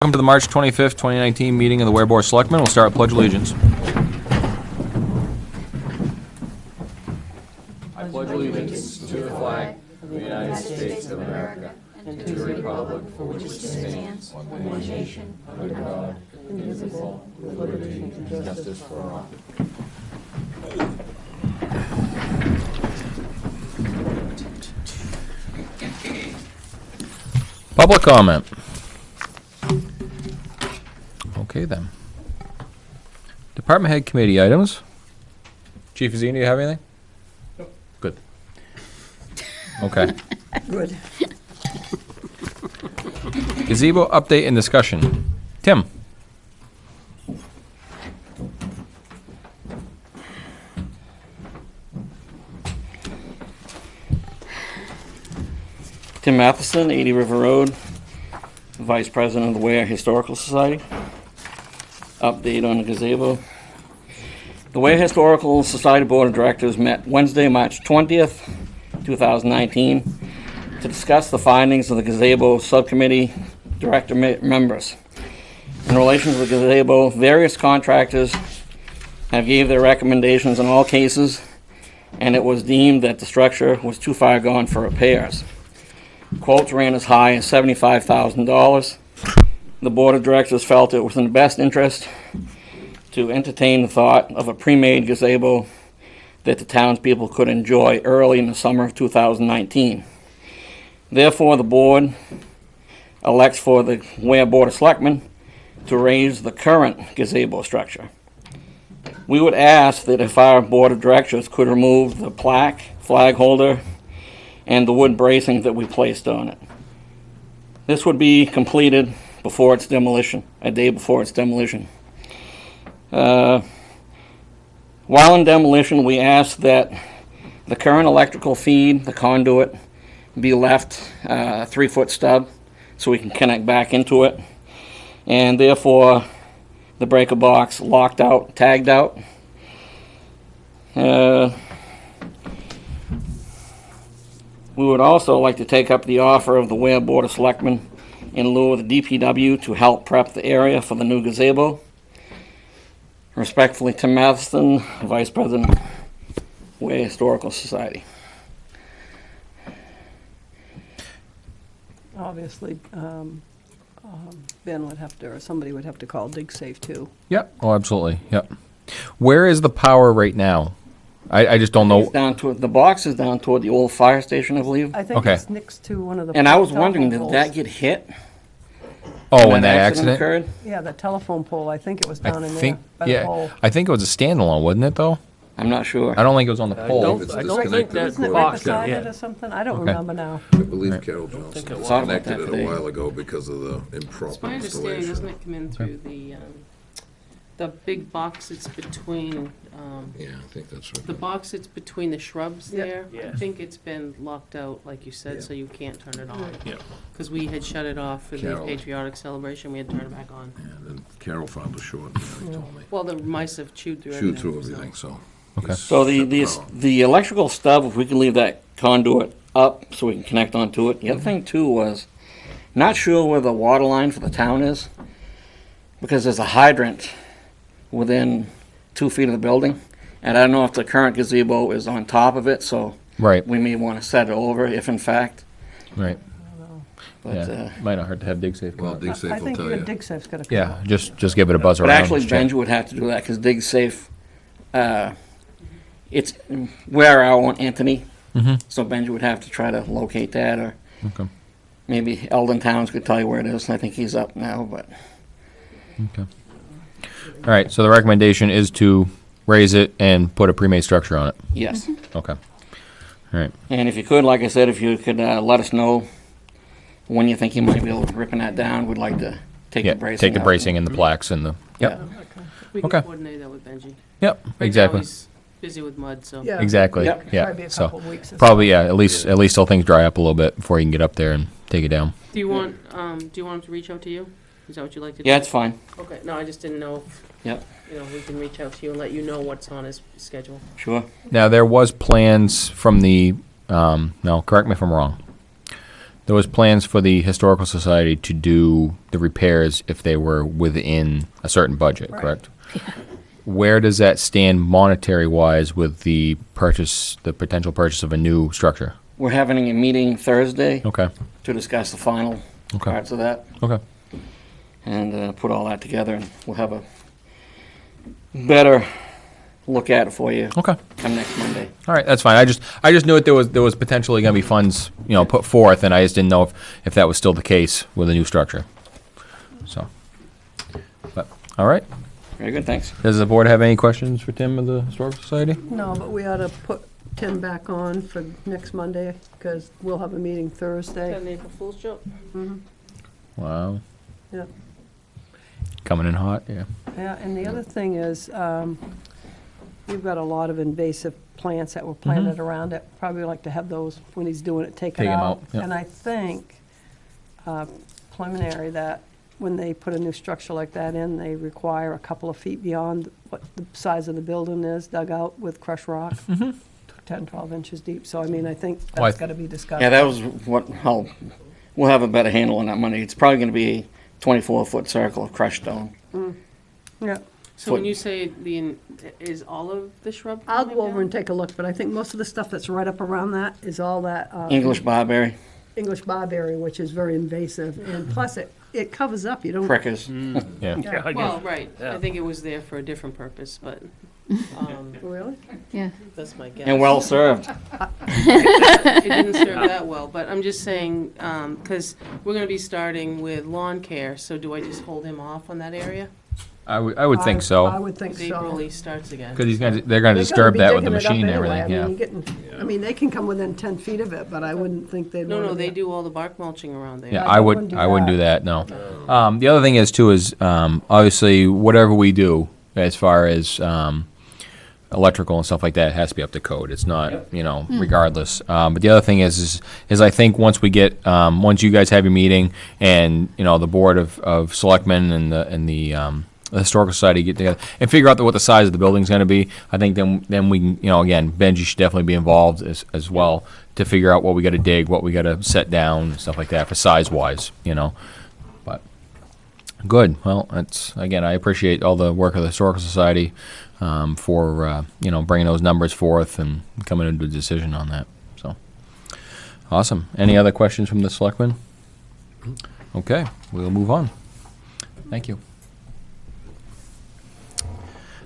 Welcome to the March 25th, 2019 meeting of the Weare Board of Selectmen. We'll start with Pledge Allegiance. I pledge allegiance to the flag of the United States of America and to the republic for which it stands, one nation, under God, indivisible, with liberty and justice for all. Public comment. Okay, then. Department head committee items. Chief Azine, do you have anything? Nope. Good. Okay. Good. Gazebo update and discussion. Tim. Tim Matheson, 80 River Road, Vice President of the Weare Historical Society. Update on the gazebo. The Weare Historical Society Board of Directors met Wednesday, March 20th, 2019, to discuss the findings of the gazebo subcommittee director members. In relation to the gazebo, various contractors have gave their recommendations in all cases, and it was deemed that the structure was too far gone for repairs. Quotes ran as high as $75,000. The board of directors felt it was in the best interest to entertain the thought of a pre-made gazebo that the townspeople could enjoy early in the summer of 2019. Therefore, the board elects for the Weare Board of Selectmen to raise the current gazebo structure. We would ask that if our board of directors could remove the plaque, flag holder, and the wood bracing that we placed on it. This would be completed before its demolition, a day before its demolition. While in demolition, we ask that the current electrical feed, the conduit, be left a 3-foot stub so we can connect back into it, and therefore the breaker box locked out, tagged out. We would also like to take up the offer of the Weare Board of Selectmen in lieu of the DPW to help prep the area for the new gazebo. Respectfully, Tim Matheson, Vice President, Weare Historical Society. Obviously, Ben would have to, or somebody would have to call DigSafe too. Yep. Oh, absolutely. Yep. Where is the power right now? I just don't know. It's down toward, the box is down toward the old fire station, I believe. I think Okay. it's next to one of the. And I was wondering, telephone did that poles. get hit? Oh, when that accident? occurred? Yeah, the telephone pole, I think it was down I in there think, by the yeah. pole. I think it was a standalone, wasn't it, though? I'm not sure. I don't think it was on the pole. It's I don't think disconnected. that Isn't it right box got beside it hit. or something? I don't Okay. remember now. I believe Carol Johnson it was. Thought about disconnected that it a today. while ago because of the It's improper my understanding, doesn't installation. it come in through the big box that's between, Yeah, I think that's the right. box that's between the shrubs Yeah. there? I Yes. think it's been locked out, like you said, Yeah. so you can't turn it on. Yeah. Because we had shut it off for the Carol. patriotic celebration, we had to turn it back on. And then Carol found a short, he told me. Well, the mice have chewed through everything. Shoot through so- everything, so. Okay. So the electrical stub, if we can leave that conduit up so we can connect onto it. The other thing too was, not sure where the water line for the town is, because there's a hydrant within 2 feet of the building. And I don't know if the current gazebo is on top of it, so Right. we may want to set it over if in fact. Right. But, Yeah. Might not hurt to have DigSafe. Well, come out. I DigSafe will think tell even you. DigSafe's got to come Yeah, out. just give it a buzz but around. actually just check. Benji would have to do that because DigSafe, it's where our own Anthony. Mhm. So Benji would have to try to locate that, or Okay. maybe Eldon Towns could tell you where it is. I think he's up now, but Okay. All right, so the recommendation is to raise it and put a pre-made structure on it. yes. Okay. All right. And if you could, like I said, if you could let us know when you think you might be able to ripping that down, we'd like to take Yeah, the bracing take the out. bracing and the plaques and the, yep, We Okay. can coordinate that with Benji. yep, Right now, exactly, he's busy with mud, so. Yeah. exactly, Yep. yeah. Probably a So, couple weeks. or probably, yeah, at least till things dry up a little bit before you can get up there and take it down. Do you want him to reach out to you? Is that what you'd like to do? Yeah, it's fine. Okay, no, I just didn't know if, Yep. we can reach out to you and let you know what's on his schedule. Sure. Now, there was plans from the, no, correct me if I'm wrong. there was plans for the Historical Society to do the repairs if they were within a certain budget, Right. correct? Where does that stand monetary-wise with the potential purchase of a new structure? We're having a meeting Thursday Okay, to discuss the final Okay. parts of that okay. and put all that together, and we'll have a better look at it for you Okay. come next Monday. All right, that's fine. I just knew that there was potentially going to be funds, put forth, and I just didn't know if that was still the case with a new structure. So, but all right. Very good, thanks. Does the board have any questions for Tim of the Historical Society? No, but we ought to put Tim back on for next Monday, because we'll have a meeting Is that Thursday. an April Fool's joke? Wow, Yeah. coming in hot. Yeah. Yeah, and the other thing is, you've got a lot of invasive plants that were planted around it. Probably like to have those, when he's doing it, taken Take 'em out. out, yeah. And I think preliminary that when they put a new structure like that in, they require a couple of feet beyond what the size of the building is, dug out with crushed rock, 10, 12 inches deep. So, I mean, I think Oh, I that's got to be discussed. Yeah, that was we'll have a better handle on that money. It's probably gonna be a 24-foot circle of crushed stone. Yeah. So when you say is all of the shrub? I'll coming go over down? and take a look, but I think most of the stuff that's right up around that is all that English barberry, English barberry, which is very invasive, and plus it covers up, you don't. prickers. Yeah. Yeah. Well, right, I think it was there for a different purpose, but, Really? Yeah. that's my guess. And well served. It didn't serve that well, but I'm just saying, because we're gonna be starting with lawn care, so do I just hold him off on that area? I would think I so, would think so. April he starts again. because they're going to They're gonna disturb be that with the digging it up machine and anyway. everything. I Yeah. mean, you're getting, I mean, they can come within 10 feet of it, but I wouldn't think they'd No, wanna no, they be- do all the bark mulching around there. Yeah, I I wouldn't wouldn't do do that. No. The other thing is too is obviously whatever we do as far as electrical and stuff like that has to be up to code. It's not regardless. But the other thing is I think once we get once you guys have your meeting and the board of selectmen and the historical society get together and figure out what the size of the building's going to be. I think then we can again Benji should definitely be involved as well to figure out what we got to dig, what we got to set down, stuff like that for size wise. But good. Well, that's again I appreciate all the work of the historical society for bringing those numbers forth and coming into a decision on that. So awesome. Any other questions from the selectmen? Okay, we'll move on. Thank you.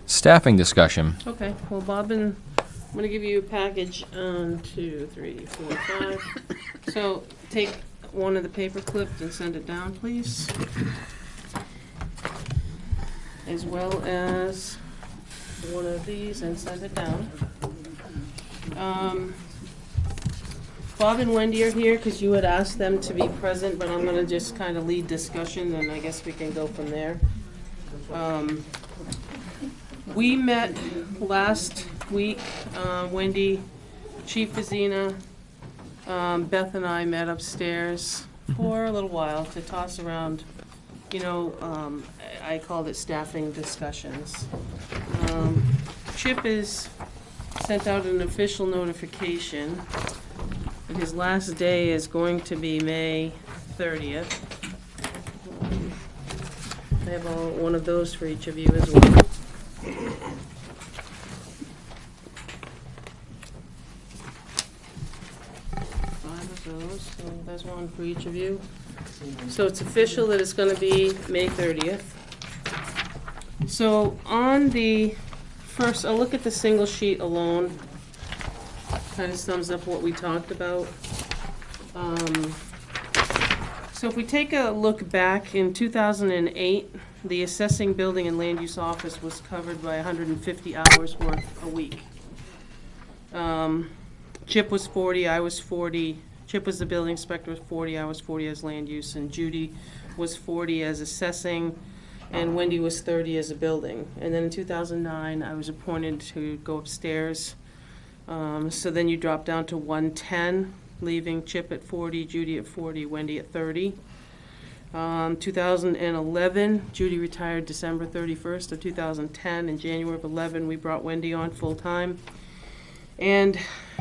Staffing discussion. Okay, well, Bob and, I'm gonna give you a package, 2, 3, 4, 5. So, take one of the paper clips and send it down, please. As well as one of these and send it down. Bob and Wendy are here, because you had asked them to be present, but I'm gonna just kind of lead discussion, and I guess we can go from there. We met last week, Wendy, Chief Vizina, Beth and I met upstairs for a little while to toss around, I called it staffing discussions. Chip has sent out an official notification that his last day is going to be May 30th. I have one of those for each of you as well. 5 of those, so there's one for each of you. So it's official that it's gonna be May 30th. So on the first, I'll look at the single sheet alone. Kind of sums up what we talked about. So if we take a look back in 2008, the assessing, building, and land use office was covered by 150 hours worth a week. Chip was 40, I was 40. Chip was the building inspector, was 40, I was 40 as land use, and Judy was 40 as assessing, and Wendy was 30 as a building. And then in 2009, I was appointed to go upstairs. So then you drop down to 110, leaving Chip at 40, Judy at 40, Wendy at 30. 2011, Judy retired December 31st of 2010. In January of 11, we brought Wendy on full-time. And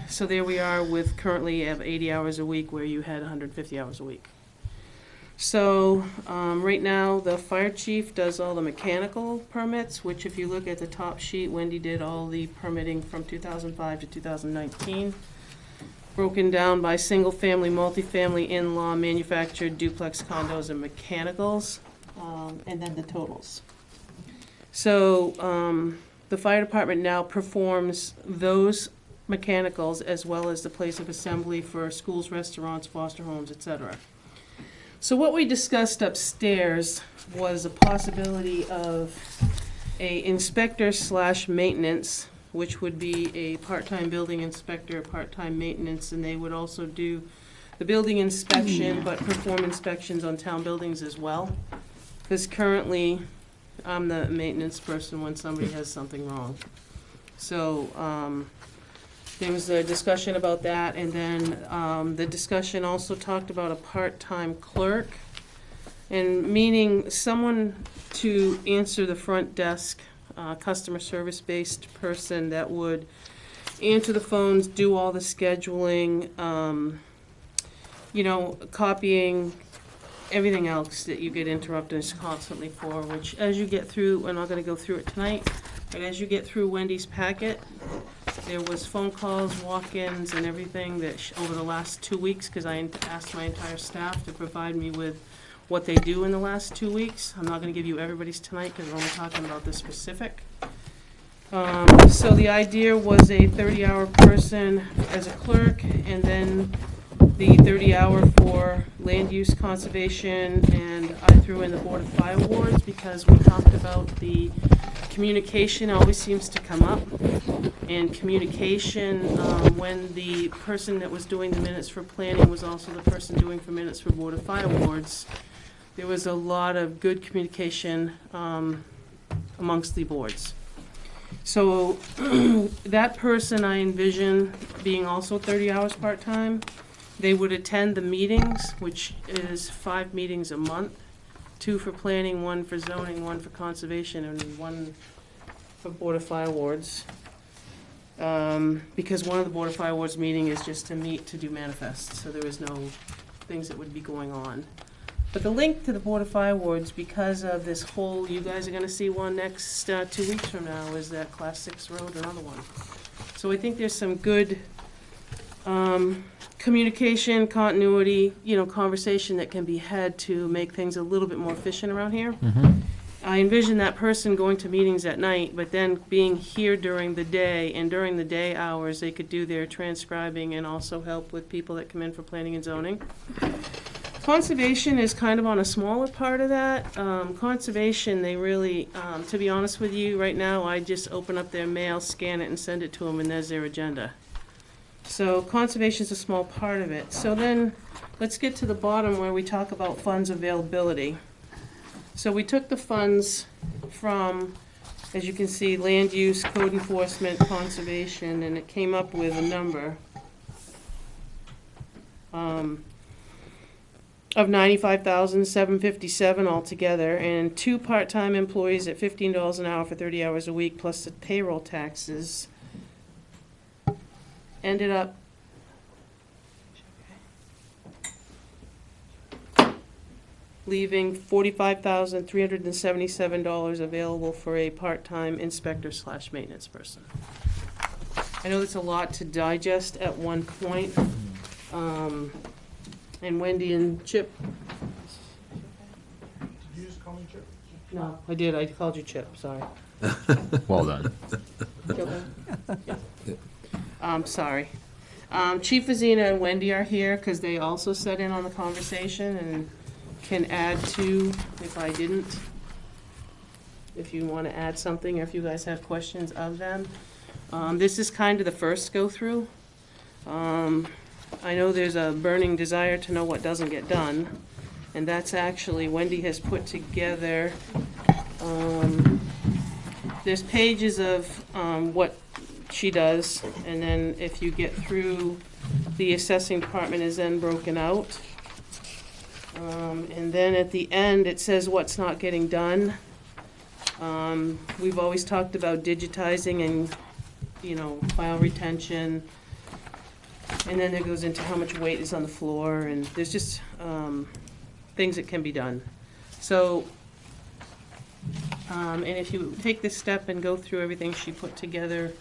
so there we are with currently have 80 hours a week where you had 150 hours a week. So right now, the fire chief does all the mechanical permits, which if you look at the top sheet, Wendy did all the permitting from 2005 to 2019, broken down by single-family, multifamily, in-law, manufactured, duplex condos, and mechanicals, and then the totals. So the fire department now performs those mechanicals as well as the place of assembly for schools, restaurants, foster homes, etc. So what we discussed upstairs was a possibility of a inspector/maintenance, which would be a part-time building inspector, part-time maintenance, and they would also do the building inspection, but perform inspections on town buildings as well. Because currently, I'm the maintenance person when somebody has something wrong. So, there was a discussion about that, and then the discussion also talked about a part-time clerk, and meaning someone to answer the front desk, customer service-based person that would answer the phones, do all the scheduling, copying, everything else that you get interrupted constantly for, which as you get through, we're not gonna go through it tonight, but as you get through Wendy's packet, there was phone calls, walk-ins, and everything that over the last 2 weeks, because I asked my entire staff to provide me with what they do in the last 2 weeks. I'm not gonna give you everybody's tonight, because we're only talking about the specific. So the idea was a 30-hour person as a clerk, and then the 30-hour for land use conservation, and I threw in the Board of Fire Wards, because we talked about the communication always seems to come up. And communication, when the person that was doing the minutes for planning was also the person doing for minutes for Board of Fire Wards, there was a lot of good communication amongst the boards. So that person I envision being also 30 hours part-time. They would attend the meetings, which is 5 meetings a month, 2 for planning, 1 for zoning, 1 for conservation, and 1 for Board of Fire Wards. Because one of the Board of Fire Wards meeting is just to meet to do manifests, so there is no things that would be going on. But the link to the Board of Fire Wards, because of this whole, you guys are gonna see one next 2 weeks from now, is that Class 6 road, another one. So I think there's some good communication, continuity, conversation that can be had to make things a little bit more efficient around here. I envision that person going to meetings at night, but then being here during the day, and during the day hours, they could do their transcribing and also help with people that come in for planning and zoning. Conservation is kind of on a smaller part of that. Conservation, they really, to be honest with you, right now, I just open up their mail, scan it, and send it to them, and there's their agenda. So conservation is a small part of it. So then, let's get to the bottom where we talk about funds availability. So we took the funds from, as you can see, land use, code enforcement, conservation, and it came up with a number of $95,757 altogether, and 2 part-time employees at $15 an hour for 30 hours a week, plus the payroll taxes, ended up leaving $45,377 available for a part-time inspector/maintenance person. I know that's a lot to digest at one point. And Wendy and Chip. Did you just call me Chip? No, I did. I called you Chip. Sorry. Well done. Sorry. Chief Vazina and Wendy are here because they also sat in on the conversation and can add to if I didn't. If you want to add something, or if you guys have questions of them. This is kind of the first go-through. I know there's a burning desire to know what doesn't get done, and that's actually, Wendy has put together, there's pages of what she does, and then if you get through, the assessing department is then broken out. And then at the end, it says what's not getting done. We've always talked about digitizing and file retention, and then it goes into how much weight is on the floor, and there's just things that can be done. So, and if you take this step and go through everything she put together,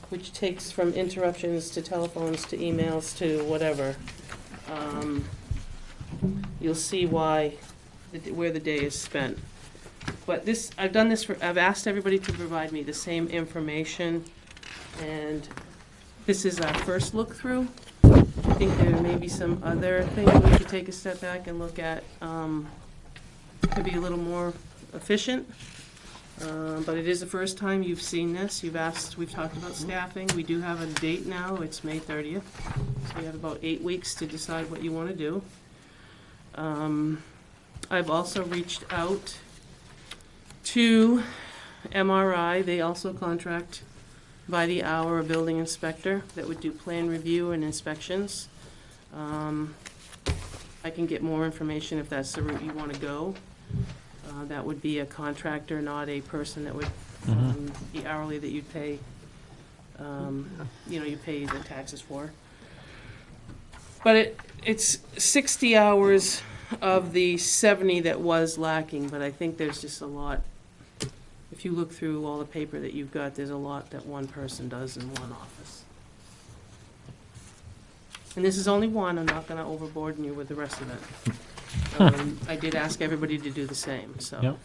which takes from interruptions to telephones to emails to whatever, you'll see where the day is spent. But this, I've asked everybody to provide me the same information, and this is our first look through. I think there may be some other things we could take a step back and look at, could be a little more efficient. But it is the first time you've seen this. We've talked about staffing. We do have a date now. It's May 30th. So you have about 8 weeks to decide what you want to do. I've also reached out to MRI. They also contract by the hour a building inspector that would do plan review and inspections. I can get more information if that's the route you want to go. That would be a contractor, not a person that would be hourly that you'd pay, you pay the taxes for. But it's 60 hours of the 70 that was lacking, but I think there's just a lot. If you look through all the paper that you've got, there's a lot that one person does in one office. And this is only one. I'm not going to overburden you with the rest of it. I did ask everybody to do the same, so. Yep.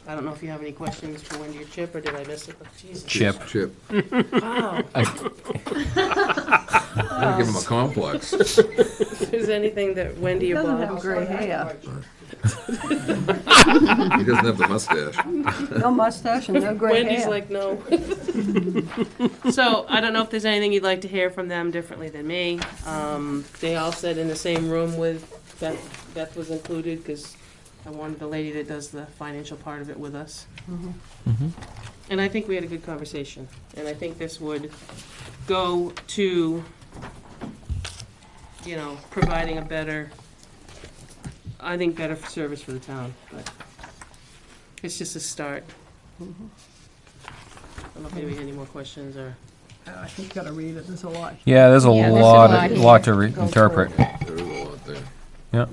I don't know if you have any questions for Wendy or Chip, or did I miss it? Oh, Jesus. Chip. Chip. Wow. I'll give him a complex. If there's anything that Wendy He or doesn't have Bob. gray hair. He doesn't have the mustache. No mustache and no gray hair. Wendy's like, no. So, I don't know if there's anything you'd like to hear from them differently than me. They all said in the same room with Beth. Beth was included, because I wanted the lady that does the financial part of it with us. And I think we had a good conversation. And I think this would go to, providing a better service for the town. But it's just a start. I don't know if anybody had any more questions, or. I think you gotta read it, there's a lot. Yeah, there's a Yeah, there's a lot, lot lot to Go through interpret. it. There is a lot there. Yeah.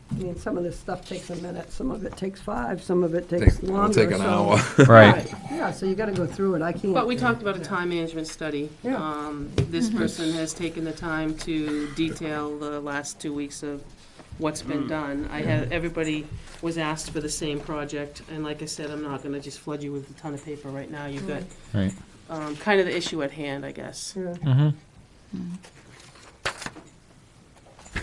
I mean, some of this stuff takes a minute, some of it takes 5, some of it takes It'll longer. take an so- hour. Right. Yeah, so you gotta go through it, I can't. But we talked about a time management study. Yeah. This person has taken the time to detail the last 2 weeks of what's been done. Everybody was asked for the same project, and like I said, I'm not gonna just flood you with a ton of paper right now. You've got Right. kind of the issue at hand, I guess. Yeah.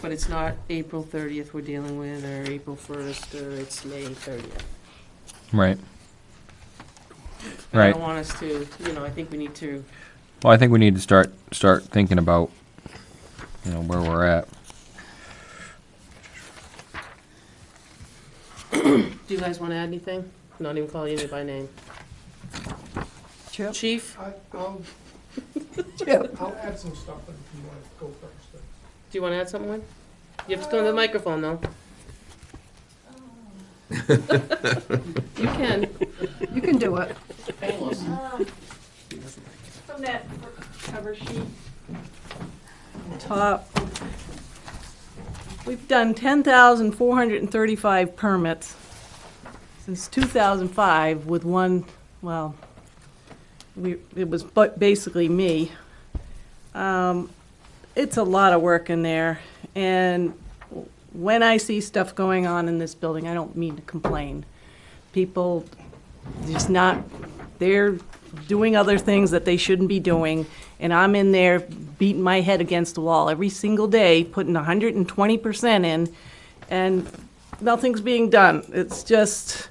But it's not April 30th we're dealing with, or April 1st, or it's May 30th. Right. But I Right. don't want us to, I think we need to, Well, I think we need to start thinking about, where we're at. do you guys want to add anything? Not even calling you by name. Chip? Chief, I'll Chip. add some stuff if you want to go first. do you want to add something? You have to come to the microphone, though. You can. You can do it. From that cover sheet. Top. We've done 10,435 permits since 2005 with one, it was basically me. It's a lot of work in there, and when I see stuff going on in this building, I don't mean to complain. People they're doing other things that they shouldn't be doing, and I'm in there beating my head against the wall every single day, putting 120% in, and nothing's being done. It's just,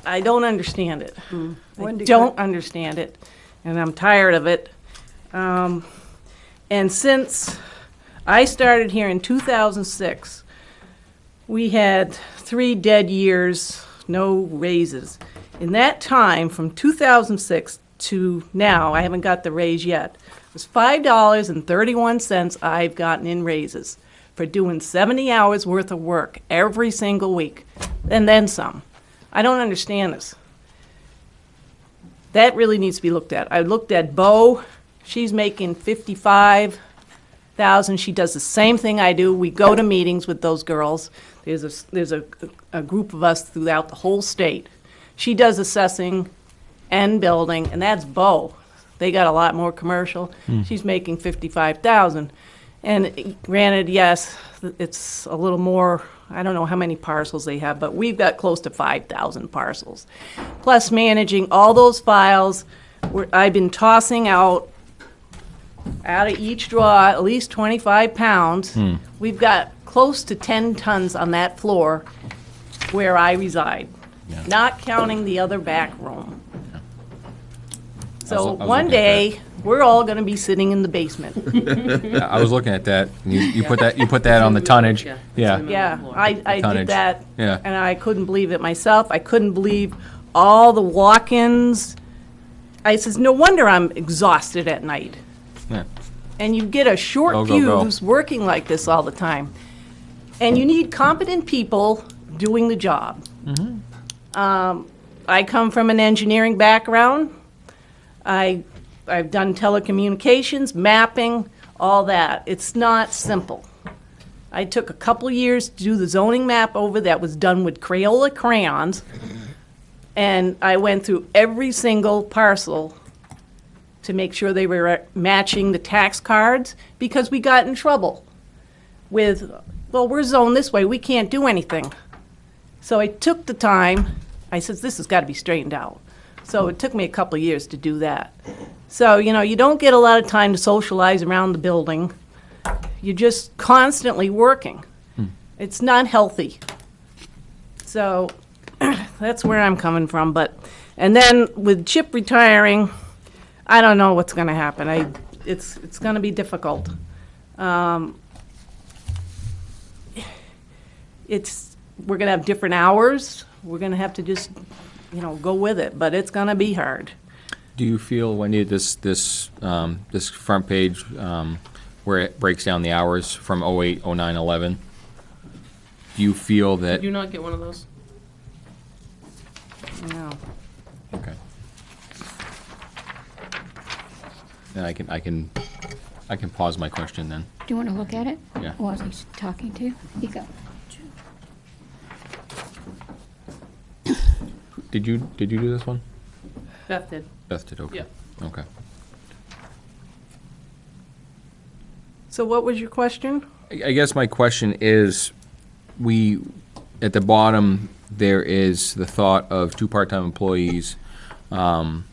I don't understand it. I Wendy, don't understand it, and I'm tired of it. And since I started here in 2006, we had 3 dead years, no raises. In that time, from 2006 to now, I haven't got the raise yet, it was $5.31 I've gotten in raises for doing 70 hours worth of work every single week, and then some. I don't understand this. That really needs to be looked at. I looked at Bo, she's making 55,000. She does the same thing I do. We go to meetings with those girls. There's a group of us throughout the whole state. She does assessing and building, and that's Bo. They got a lot more commercial. She's making 55,000. And granted, yes, it's a little more, I don't know how many parcels they have, but we've got close to 5,000 parcels. Plus managing all those files, I've been tossing out of each drawer at least 25 pounds. We've got close to 10 tons on that floor where I reside, not counting the other back room. So I was one looking at day, we're all gonna be sitting in the basement. Yeah, I was looking at that. You put that on the tonnage. Yeah. Yeah. Yeah, I Tonnage. did that, Yeah. and I couldn't believe it myself. I couldn't believe all the walk-ins. I says, no wonder I'm exhausted at night. Yeah. And you get a short Go, go, go. fuse working like this all the time. And you need competent people doing the job. I come from an engineering background. I've done telecommunications, mapping, all that. It's not simple. I took a couple years to do the zoning map over that was done with Crayola crayons. And I went through every single parcel to make sure they were matching the tax cards, because we got in trouble with, well, we're zoned this way, we can't do anything. So I took the time, I said, this has got to be straightened out. So it took me a couple of years to do that. So, you don't get a lot of time to socialize around the building. You're just constantly working. It's not healthy. So that's where I'm coming from. And then with Chip retiring, I don't know what's going to happen. It's going to be difficult. We're going to have different hours. We're going to have to just, go with it. But it's going to be hard. Do you feel, Wendy, this front page where it breaks down the hours from 08, 09, 11? Do you feel that? Did you not get one of those? No. Okay. Then I can pause my question then. Do you want to look at it? Yeah. While he's talking to you? You go. Did you do this one? Beth did. Beth did. Okay. Yeah. Okay. So what was your question? I guess my question is, at the bottom, there is the thought of 2 part-time employees, and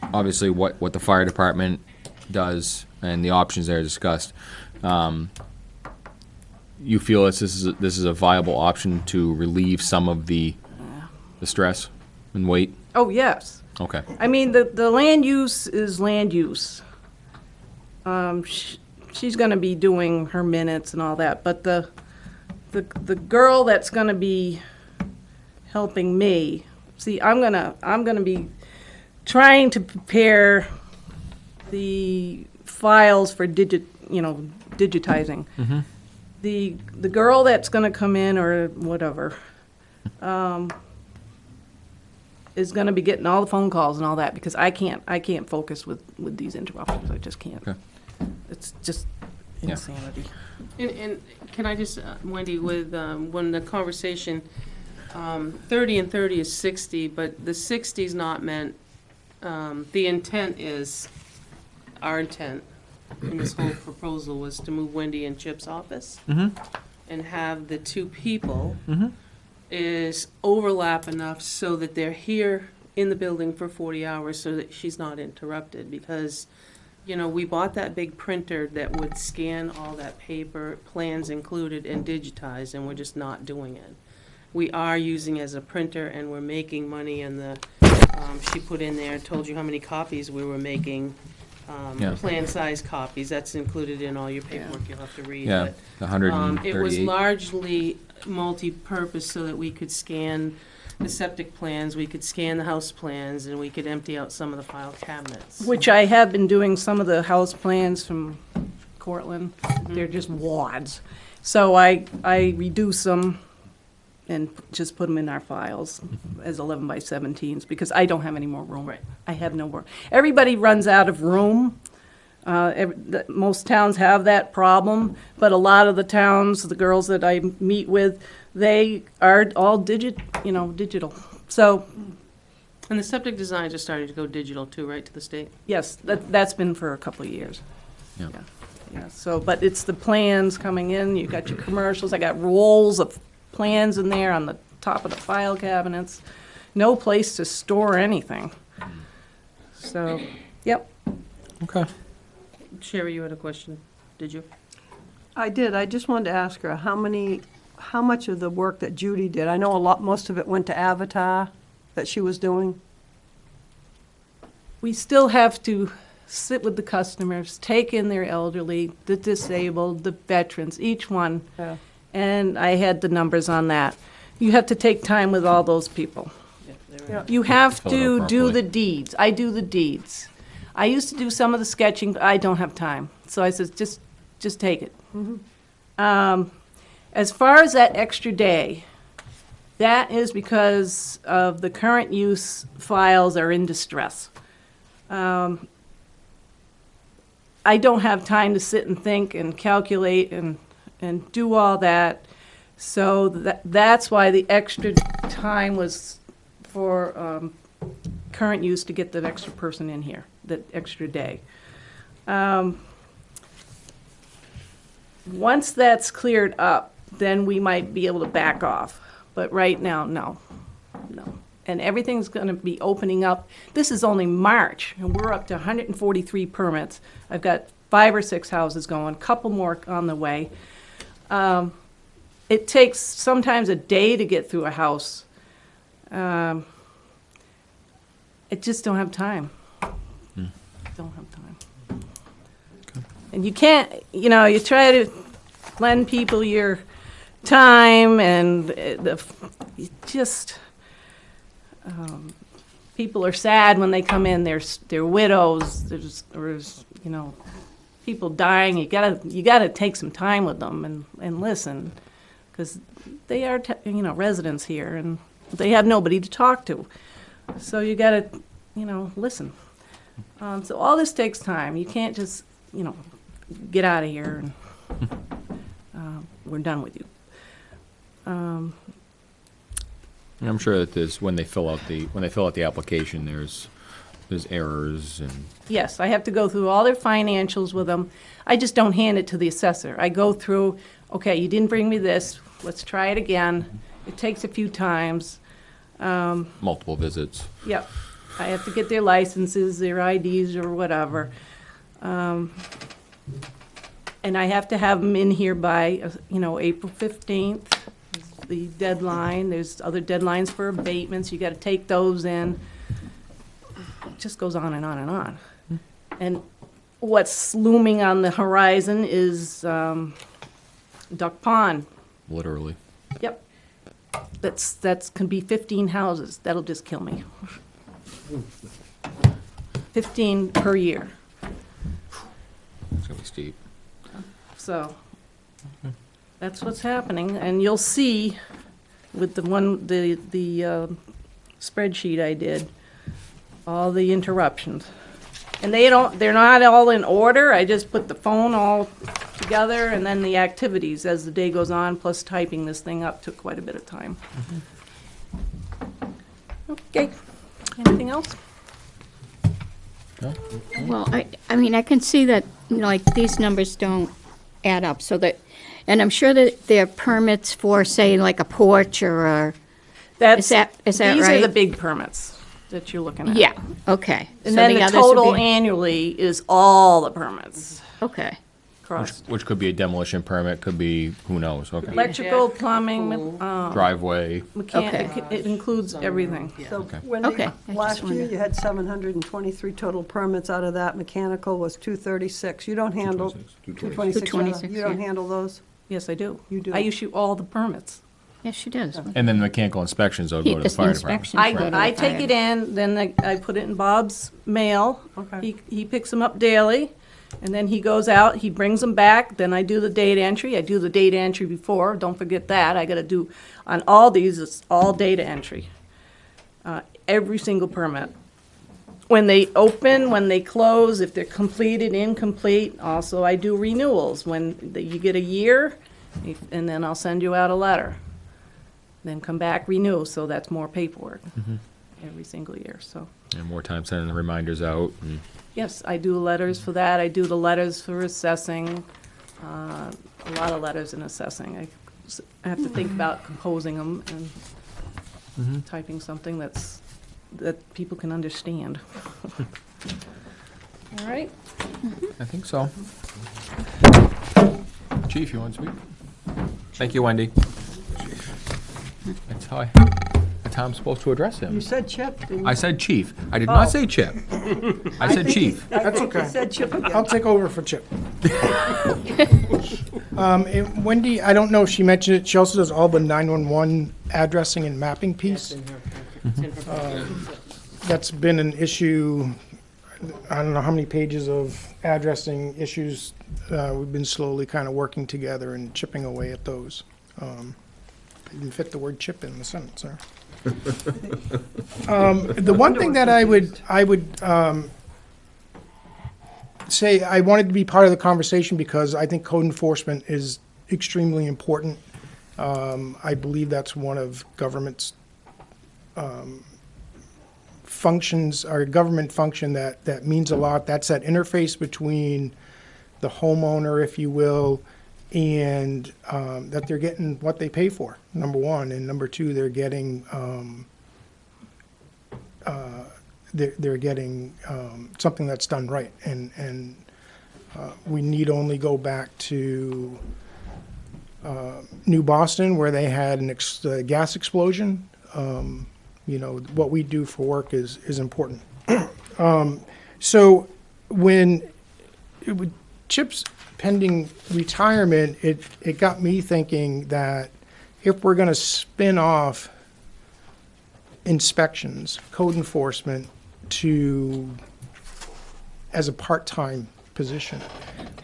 obviously what the fire department does and the options that are discussed. You feel this is a viable option to relieve some of the stress and weight? Oh, yes. Okay. I mean, the land use is land use. She's going to be doing her minutes and all that, but the girl that's going to be helping me, see, I'm gonna be trying to prepare the files for digitizing. The girl that's going to come in or whatever is going to be getting all the phone calls and all that, because I can't focus with these interruptions. I just can't. Okay. It's just Yeah. insanity. And can I just, Wendy, with when the conversation, 30 and 30 is 60, but the 60 is not meant, the intent is, our intent in this whole proposal was to move Wendy in Chip's office and have the 2 people is overlap enough so that they're here in the building for 40 hours so that she's not interrupted, because we bought that big printer that would scan all that paper, plans included, and digitize, and we're just not doing it. We are using as a printer, and we're making money, and she put in there, told you how many copies we were making, Yeah. plan-size copies. That's included in all your paperwork you'll have to read. Yeah, but, the 138. it was largely multi-purpose so that we could scan the septic plans, we could scan the house plans, and we could empty out some of the file cabinets. Which I have been doing some of the house plans from Cortland. They're just wads. So I reduce them and just put them in our files as 11 by 17s, because I don't have any more room. Right. I have no more. Everybody runs out of room. Most towns have that problem, but a lot of the towns, the girls that I meet with, they are all digital. So, And the septic designs are starting to go digital too, right, to the state? yes, that's been for a couple of years. Yeah. Yeah, so, but it's the plans coming in, you got your commercials, I got rolls of plans in there on the top of the file cabinets. No place to store anything. So, yep. Okay. Sherry, you had a question, did you? I did, I just wanted to ask her, how much of the work that Judy did, I know most of it went to Avatar that she was doing. We still have to sit with the customers, take in their elderly, the disabled, the veterans, each one. Yeah. And I had the numbers on that. You have to take time with all those people. Yeah. You have Fill it to out do properly. the deeds. I do the deeds. I used to do some of the sketching, but I don't have time. So I said, just take it. As far as that extra day, that is because of the current use files are in distress. I don't have time to sit and think and calculate and do all that. So that's why the extra time was for current use to get that extra person in here, that extra day. Once that's cleared up, then we might be able to back off. But right now, no. And everything's going to be opening up. This is only March, and we're up to 143 permits. I've got 5 or 6 houses going, a couple more on the way. It takes sometimes a day to get through a house. I just don't have time. Don't have time. And you can't, you try to lend people your time, and people are sad when they come in. They're widows. There's people dying. You gotta take some time with them and listen, because they are residents here, and they have nobody to talk to. So you gotta listen. So all this takes time. You can't just get out of here and we're done with you. I'm sure that when they fill out the application, there's errors and. Yes, I have to go through all their financials with them. I just don't hand it to the assessor. I go through, okay, you didn't bring me this, let's try it again. It takes a few times. Multiple visits. Yep. I have to get their licenses, their IDs, or whatever. And I have to have them in here by, April 15th is the deadline. There's other deadlines for abatements. You got to take those in. It just goes on and on and on. And what's looming on the horizon is Duck Pond. Literally. Yep. That's can be 15 houses. That'll just kill me. 15 per year. It's gonna be steep. So that's what's happening, and you'll see with the spreadsheet I did, all the interruptions. And they're not all in order. I just put the phone all together, and then the activities as the day goes on, plus typing this thing up took quite a bit of time. Okay, anything else? Well, I mean, I can see that, like, these numbers don't add up, so that, and I'm sure that there are permits for, say, like a porch or is that right? These are the big permits that you're looking at. Yeah, okay. And So then the others would total be- annually is all the permits Okay, across. Which could be a demolition permit, could be, who knows, okay. Electrical, Deck, plumbing, pool. Driveway, mechanic, it includes everything. So Okay. Wendy, Okay, I just last year wondered. you had 723 total permits. Out of that, mechanical was 236. You don't handle. 226. 226, You don't yeah. handle those? Yes, I do. You do. I issue all the permits. yes, she does. and then mechanical inspections will He- go to the the fire department. inspections go to the I take fire. it in, then I put it in Bob's mail. Okay. He picks them up daily, And then he goes out, he brings them back, then I do the data entry. I do the data entry before, don't forget that. I gotta do, on all these, it's all data entry. Every single permit. When they open, when they close, if they're completed, incomplete, also I do renewals. When you get a year, and then I'll send you out a letter. Then come back, renew, so that's more paperwork every single year, so. And more time sending the reminders out. And Yes, I do letters for that. I do the letters for assessing, a lot of letters in assessing. I have to think about composing them and typing something that people can understand. All right? I think so. Chief, you want to speak? Thank you, Wendy. That's how I'm supposed to address You him. said Chip, didn't you? I said chief. I did not Oh. say Chip. I said chief. That's You okay. said Chip again. I'll take over for Chip. And Wendy, I don't know if she mentioned it, she also does all the 911 addressing and mapping piece. That's been an issue, I don't know how many pages of addressing issues. We've been slowly kind of working together and chipping away at those. Didn't fit the word chip in the sentence there. The one thing that I would say, I wanted to be part of the conversation because I think code enforcement is extremely important. I believe that's one of government's functions, or government function that means a lot. That's that interface between the homeowner, if you will, and that they're getting what they pay for, number one, and number two, they're getting something that's done right, and we need only go back to New Boston where they had a gas explosion. What we do for work is important. So when Chip's pending retirement, it got me thinking that if we're going to spin off inspections, code enforcement as a part-time position,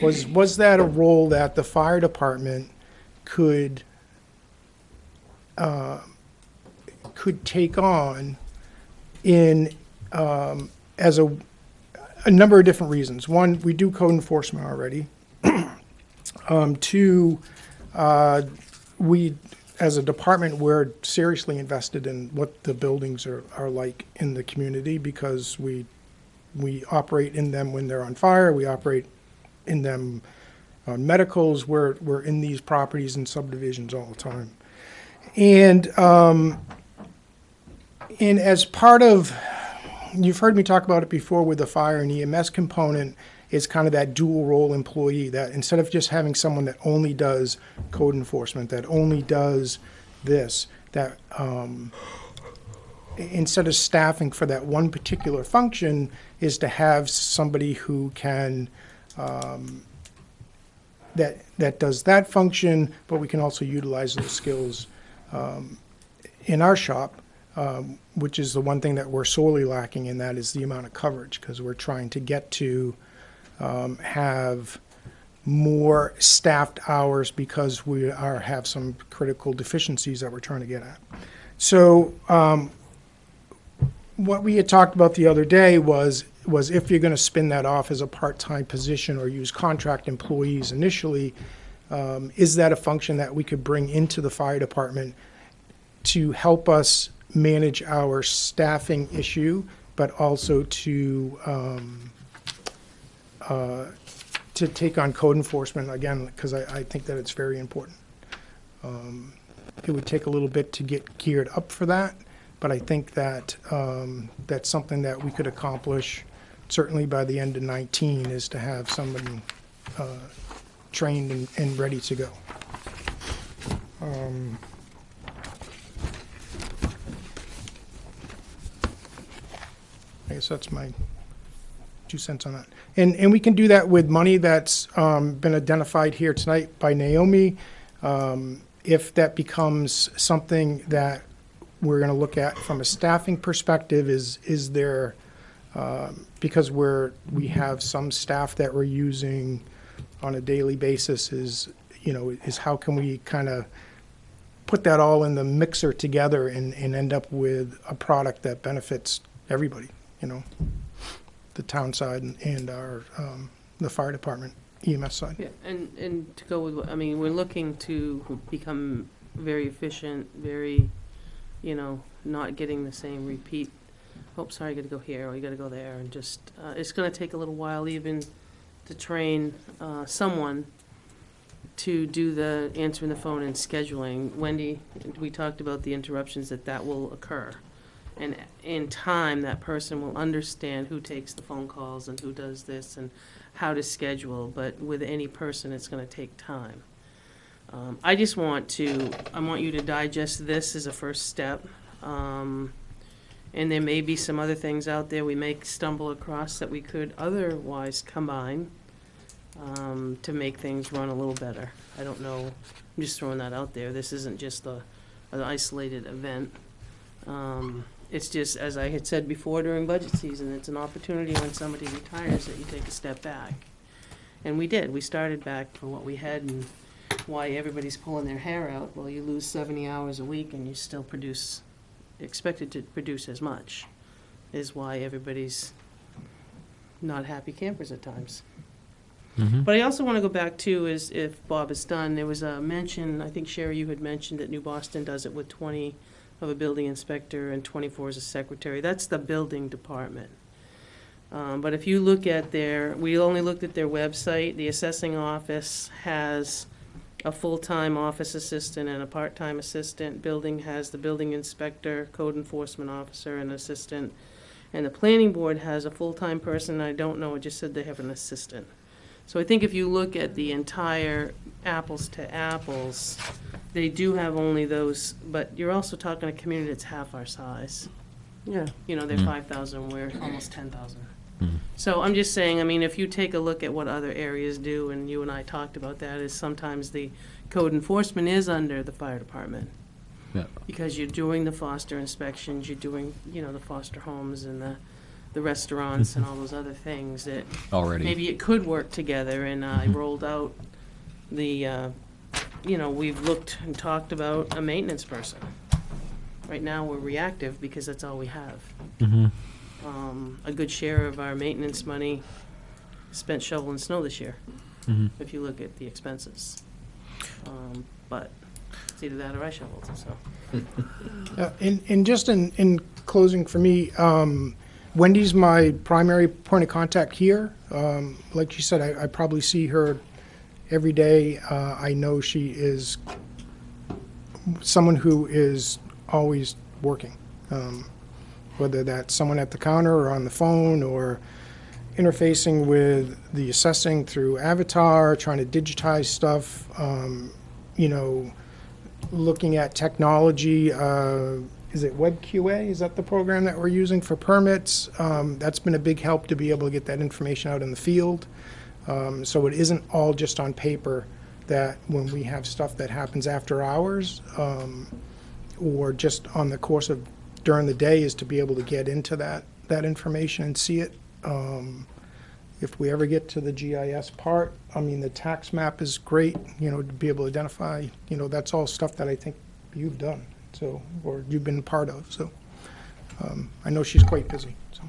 was that a role that the fire department could take on as a number of different reasons. One, we do code enforcement already. Two, we, as a department, we're seriously invested in what the buildings are like in the community because we operate in them when they're on fire. We operate in them on medicals. We're in these properties and subdivisions all the time. And as part of, you've heard me talk about it before with the fire and EMS component, is kind of that dual role employee, that instead of just having someone that only does code enforcement, that only does this, that instead of staffing for that one particular function, is to have somebody who can, that does that function, but we can also utilize those skills in our shop, which is the one thing that we're sorely lacking in, that is the amount of coverage, because we're trying to get to have more staffed hours because we have some critical deficiencies that we're trying to get at. So what we had talked about the other day was if you're going to spin that off as a part-time position or use contract employees initially, is that a function that we could bring into the fire department to help us manage our staffing issue, but also to take on code enforcement, again, because I think that it's very important. It would take a little bit to get geared up for that, but I think that that's something that we could accomplish certainly by the end of 19, is to have somebody trained and ready to go. I guess that's my 2 cents on that. And we can do that with money that's been identified here tonight by Naomi. If that becomes something that we're going to look at from a staffing perspective, is there because we have some staff that we're using on a daily basis is how can we kind of put that all in the mixer together and end up with a product that benefits everybody, the town side and our, the fire department, EMS side. Yeah, and to go with, we're looking to become very efficient, very, not getting the same repeat. Oh, sorry, you gotta go here, or you gotta go there, and just, it's gonna take a little while even to train, someone to do the answering the phone and scheduling. Wendy, we talked about the interruptions that will occur. And in time, that person will understand who takes the phone calls and who does this and how to schedule, but with any person, it's gonna take time. I want you to digest this as a first step. And there may be some other things out there we may stumble across that we could otherwise combine to make things run a little better. I don't know, I'm just throwing that out there. This isn't just an isolated event. It's just, as I had said before during budget season, it's an opportunity when somebody retires that you take a step back. And we did. We started back for what we had and why everybody's pulling their hair out. Well, you lose 70 hours a week and you still expected to produce as much, is why everybody's not happy campers at times. But I also want to go back to, is if Bob is done, there was a mention, I think Sherry, you had mentioned that New Boston does it with 20 of a building inspector and 24 as a secretary. That's the building department. But if you look at we only looked at their website, the assessing office has a full-time office assistant and a part-time assistant. Building has the building inspector, code enforcement officer, and assistant. And the planning board has a full-time person, I don't know, it just said they have an assistant. So I think if you look at the entire apples to apples, they do have only those, but you're also talking a community that's half our size. Yeah. They're 5,000, we're almost 10,000. So I'm just saying, if you take a look at what other areas do, and you and I talked about that, is sometimes the code enforcement is under the fire department. Yeah. Because you're doing the foster inspections, you're doing, the foster homes and the restaurants and all those other things that Already. maybe it could work together. And I rolled out the, we've looked and talked about a maintenance person. Right now, we're reactive because that's all we have. A good share of our maintenance money spent shoveling snow this year, if you look at the expenses. But it's either that or I shoveled, so. And just in closing for me, Wendy's my primary point of contact here. Like you said, I probably see her every day. I know she is someone who is always working. Whether that's someone at the counter or on the phone or interfacing with the assessing through Avatar, trying to digitize stuff, looking at technology. Is it WebQA? Is that the program that we're using for permits? That's been a big help to be able to get that information out in the field. So it isn't all just on paper, that when we have stuff that happens after hours or just on the course of during the day, is to be able to get into that information and see it. If we ever get to the GIS part, the tax map is great, to be able to identify, that's all stuff that I think you've done, or you've been part of, so. I know she's quite busy, so.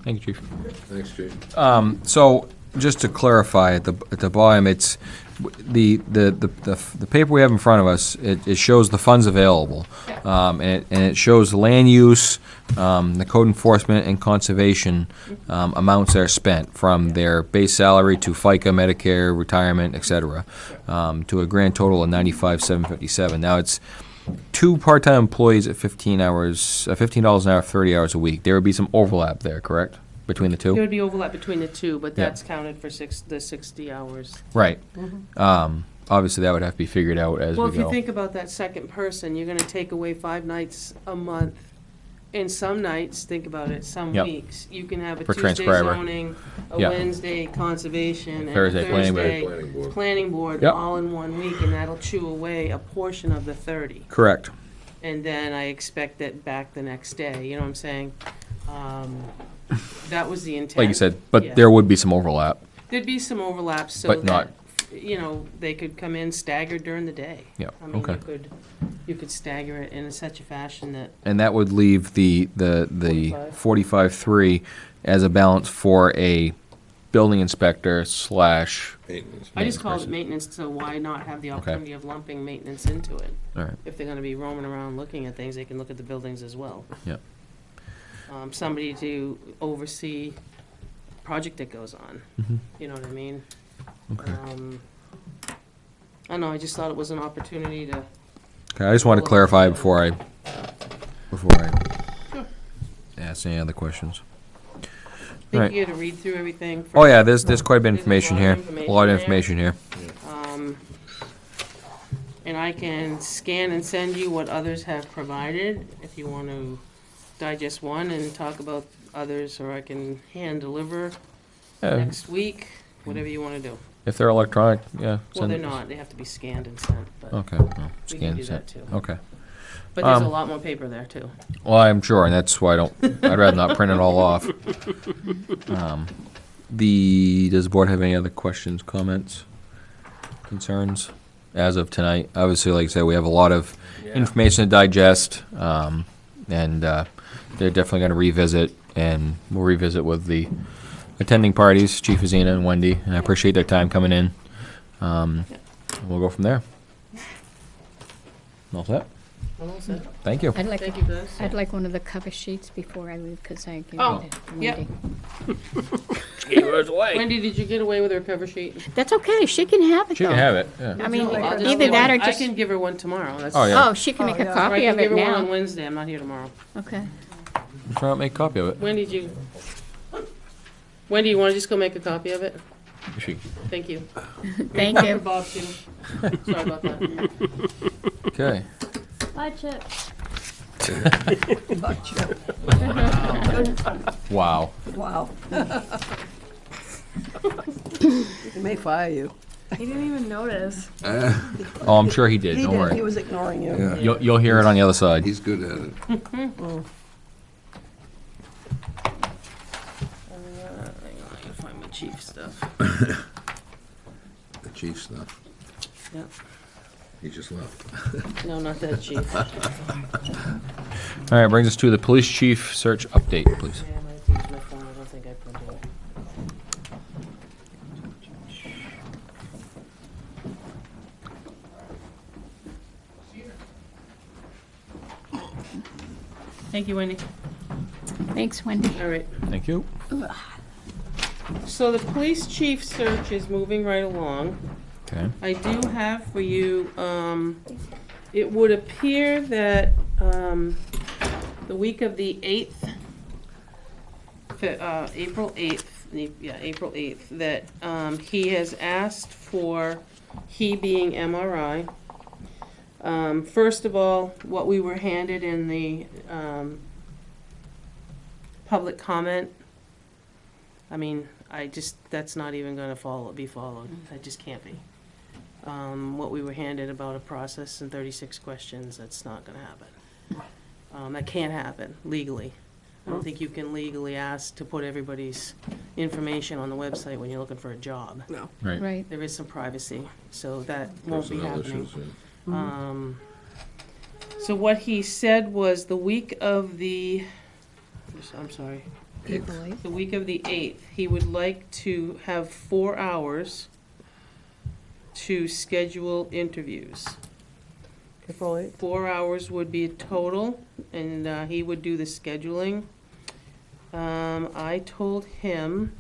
Thank you, Chief. Thanks, Chief. So, just to clarify, at the bottom, it's the paper we have in front of us. It shows the funds available, and it shows the land use, the code enforcement and conservation amounts that are spent from their base salary to FICA, Medicare, retirement, etc., to a grand total of $95,757. Now it's 2 part-time employees at $15 an hour, 30 hours a week. There would be some overlap there, correct? Between the two? There would be overlap between the two, but Yeah. that's counted for the 60 hours. Right. Obviously, that would have to be figured out as Well, we if you go. think about that second person, you're gonna take away 5 nights a month. And some nights, think about it, some Yep. weeks, you can have a For Tuesday transcriber. zoning, a Yeah. Wednesday conservation, and a Thursday planning board. Thursday Planning board. planning board, Yep. all in one week, and that'll chew away a portion of the 30. Correct. And then I expect it back the next day, you know what I'm saying? That was the intent. Like you said, Yeah. but there would be some overlap. There'd be some overlap so But not- that, you know, they could come in staggered during the day. Yeah, I mean, okay. you could stagger it in such a fashion that, And that would leave the 45-3 as a balance for a building inspector slash, Maintenance. I just called it person. maintenance, so why not have the opportunity of lumping maintenance into it? all right, If they're gonna be roaming around looking at things, they can look at the buildings as well. yeah. Somebody to oversee project that goes on, you know what I mean? Okay. I don't know, I just thought it was an opportunity to, Okay, I just wanted to clarify before I ask any other questions. I Right. think you had to read through everything. Oh, yeah, there's quite a bit of There's information here. A lot of information here. And I can scan and send you what others have provided, if you want to digest one and talk about others, or I can hand deliver Yeah, next week, whatever you want to do. if they're electronic, yeah. Well, send they're it. not, they have to be scanned and sent, but Okay, well, we can scan, do send. that too. Okay. But there's a Um, lot more paper there too. Well, I'm sure, and that's why I'd rather not print it all off. Does the board have any other questions, comments, concerns as of tonight? Obviously, like I said, we have a lot of information to digest, and they're definitely going to revisit, and we'll revisit with the attending parties, Chief Azina and Wendy, and I appreciate their time coming in. We'll go from there. All set? I'm all set. Thank you. I'd like, Thank you, guys. I'd like one of the cover sheets before I leave, because I gave Oh, it to yep. Wendy. Wendy, did you get away with her cover sheet? That's okay, she can have it, She though. can have it, yeah. I mean, I'll just either give that her- or just, I can give her one tomorrow. That's Oh, yeah. oh, she can make a yeah. Or I copy can of give it her one on now. Wednesday, I'm not here tomorrow. Okay. Try out, make a copy of it. Wendy, Wendy, you wanna just go make a copy of it? She- Thank you. Thank For you. Bob too. Sorry about that. Okay. Bye, Chip. Wow. Wow. They may fire you. He didn't even notice. Oh, I'm sure he did, He don't did, worry. he was ignoring you. Yeah, You'll hear it on the other side. he's good at it. Hang on, I gotta find my chief stuff. The chief stuff. Yep. He just left. No, not that chief. All right, brings us to the police chief search update, please. Yeah, I might have used my phone, I don't think I printed it. Thank you, Wendy. Thanks, Wendy. All right. Thank you. So the police chief search is moving right along. Okay. I do have for you, it would appear that, the week of the 8th, April 8th, April 8th, that, he has asked for, he being MRI. First of all, what we were handed in the, public comment, I mean, that's not even gonna be followed, that just can't be. What we were handed about a process and 36 questions, that's not gonna happen. That can't happen legally. I don't think you can legally ask to put everybody's information on the website when you're looking for a job. No. Right. Right. There is some privacy, so that won't be Personnel happening. issues, yeah. So what he said was the week of the, I'm sorry, April 8th. the week of the 8th, he would like to have 4 hours to schedule interviews. April 8th. 4 hours would be total, and he would do the scheduling. I told him,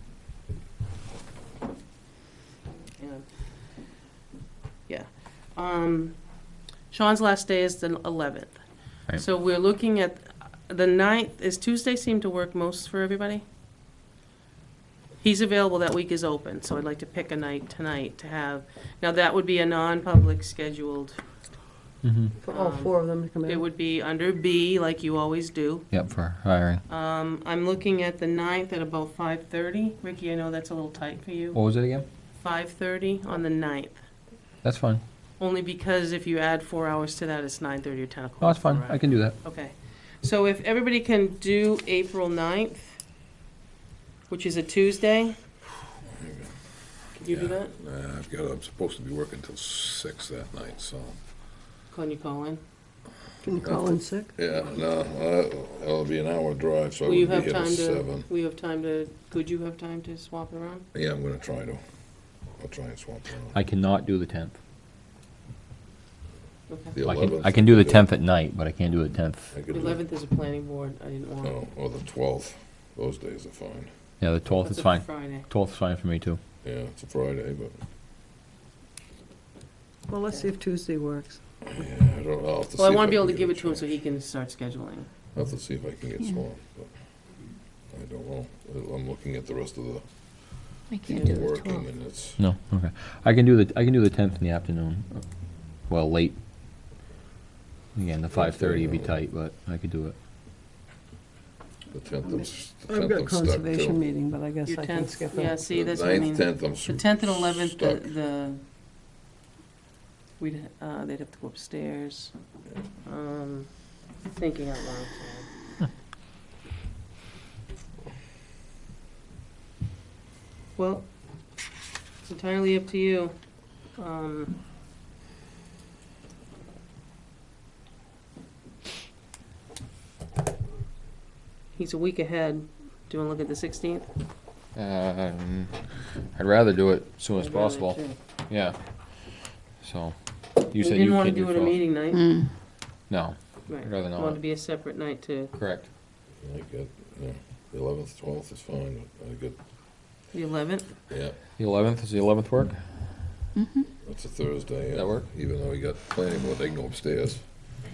yeah, Sean's last day is the 11th. Right. So we're looking at the 9th. Is Tuesday seem to work most for everybody? He's available, that week is open, so I'd like to pick a night tonight to have, now that would be a non-public scheduled. For all four of them to come in. It would be under B, like you always do. Yep, for hiring. I'm looking at the 9th at about 5:30. Ricky, I know that's a little tight for you. What was it again? 5:30 on the 9th. That's fine. Only because if you add 4 hours to that, it's 9:30 or 10 o'clock. Oh, that's fine. I correct? can do that. Okay. So if everybody can do April 9th, which is a Tuesday, can you do that? I'm supposed to be working till 6 that night, so. Can you call in? Can you call in sick? Yeah, no, it'll be an hour drive, so I Will you wouldn't be have here till time to, 7. will you have time to, could you have time to swap it around? Yeah, I'm gonna try to. I'll try and swap around. I cannot do the 10th. Okay. The I 11th. can do the 10th at night, but I can't do the 10th. I The could do, 11th is a planning board, I didn't want. no, or the 12th. Those days are fine. Yeah, the 12th That's is a fine. Friday. 12th is fine for me, too. Yeah, it's a Friday, but, Well, let's see if Tuesday works. yeah, I don't know. I'll have to Well, I see want to if be able to can give get it to him so changed. he can start scheduling. I'll have to see if I can get Yeah. swapped, but I don't know. I'm looking at the rest of the I can't do the working, 12th. and it's, No, okay. I can do the 10th in the afternoon. Well, late. Again, the 5:30 would be tight, but I could do it. the 10th, I've got I'm stuck conservation too. meeting, but I guess Your I can 10th, skip yeah, it. see, The that's what I 9th, mean. 10th, I'm The 10th and 11th, stuck. they'd have to go upstairs. Thinking out loud. so. Well, it's entirely up to you. He's a week ahead. Do you want to look at the 16th? I'd rather do it as soon as I'd rather possible. too. Yeah. So, you You said didn't you want to can't do it a 12th. meeting night? Mm. No, Right. I'd rather not. Wanted to be a separate night too. correct. I get, yeah, the 11th, 12th is fine, but I get, The 11th? yeah, The 11th, is the 11th work? it's a Thursday. That work? Even though we got planning board, they can go upstairs.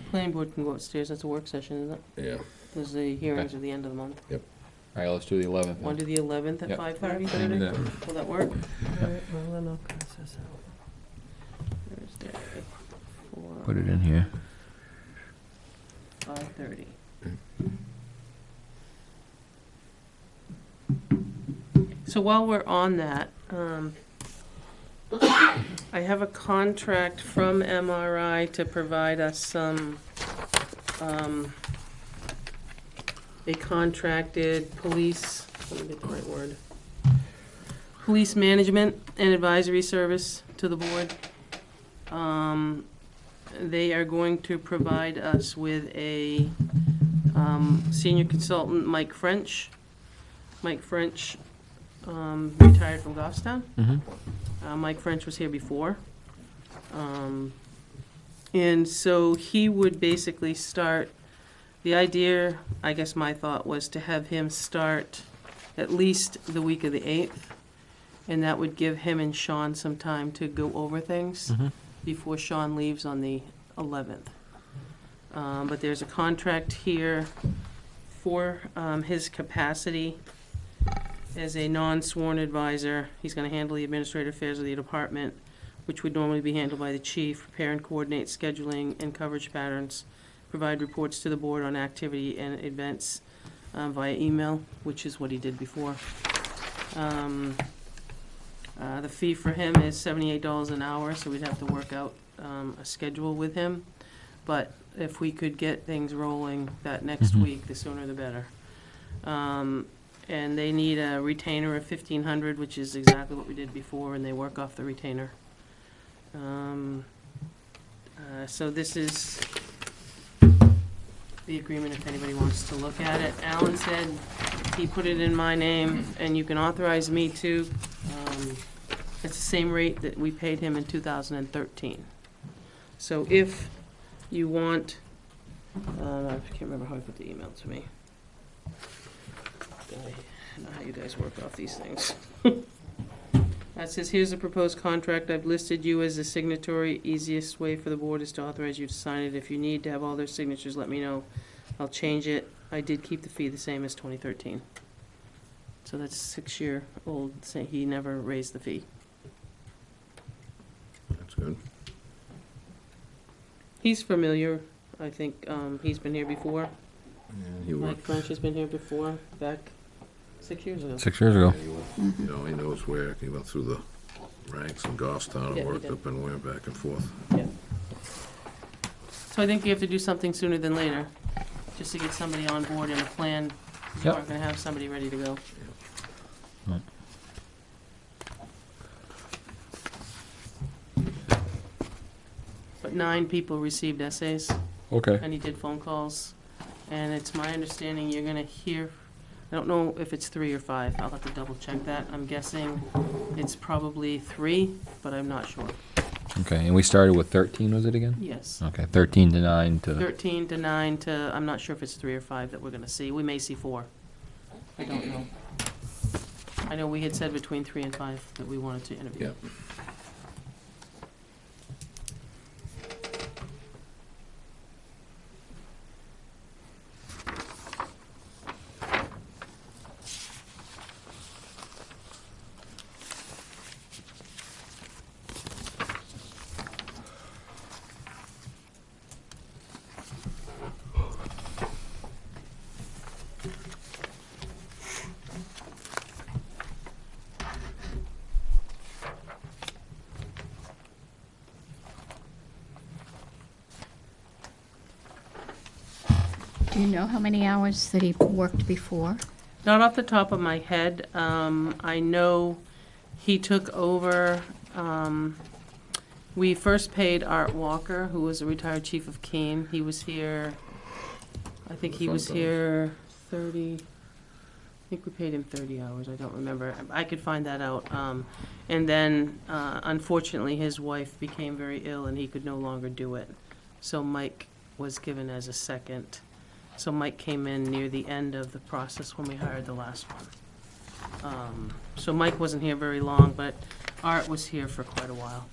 Planning board can go upstairs. That's a work session, isn't it? Yeah, Because the hearings are the end of the month. All right, let's do the 11th. then. Want to do the 11th at Yep. 5:30? Can do that. Will that work? All right, well, then I'll cross this out. Thursday, Put it in here. 5:30. So while we're on that, I have a contract from MRI to provide us some, a contracted police, let me get the right word, police management and advisory service to the board. They are going to provide us with a senior consultant, Mike French. Mike French retired from Goffstown. Mike French was here before. And so he would basically start, the idea, I guess my thought was to have him start at least the week of the 8th. And that would give him and Sean some time to go over things before Sean leaves on the 11th. But there's a contract here for his capacity as a non-sworn advisor. He's going to handle the administrative affairs of the department, which would normally be handled by the chief, prepare and coordinate scheduling and coverage patterns, provide reports to the board on activity and events via email, which is what he did before. The fee for him is $78 an hour, so we'd have to work out a schedule with him. But if we could get things rolling that next week, the sooner the better. And they need a retainer of $1,500, which is exactly what we did before, and they work off the retainer. So this is the agreement if anybody wants to look at it. Alan said he put it in my name, and you can authorize me to. It's the same rate that we paid him in 2013. So if you want, I can't remember how I put the email to me. I know how you guys work off these things. That says, here's the proposed contract. I've listed you as the signatory. Easiest way for the board is to authorize you to sign it. If you need to have all their signatures, let me know. I'll change it. I did keep the fee the same as 2013. So that's 6-year-old, say he never raised the fee. that's good. He's familiar. I think he's been here before. And he Mike worked, French has been here before, back 6 years ago. 6 years ago. he went, you know, he knows where, he went through the ranks in Goffstown Yeah, and he worked did. up and Weare back and forth. So I think you have to do something sooner than later. Do just to get somebody on board and a plan. You Yep. aren't gonna have somebody ready to go. But 9 people received essays, Okay. and he did phone calls. And it's my understanding you're gonna hear, I don't know if it's 3 or 5, I'll have to double check that. I'm guessing it's probably 3, but I'm not sure. Okay, and we started with 13, was it again? Yes. Okay, 13 to 9 to, 13 to 9 to, I'm not sure if it's 3 or 5 that we're gonna see. We may see 4. I don't know. I know we had said between 3 and 5 that we wanted to interview. Yep. Do you know how many hours that he worked before? Not off the top of my head. I know he took over, we first paid Art Walker, who was a retired chief of Keene. He was here, I think he was here 30, I think we paid him 30 hours, I don't remember. I could find that out. And then, unfortunately, his wife became very ill and he could no longer do it. So Mike was given as a second. So Mike came in near the end of the process when we hired the last one. So Mike wasn't here very long, but Art was here for quite a while.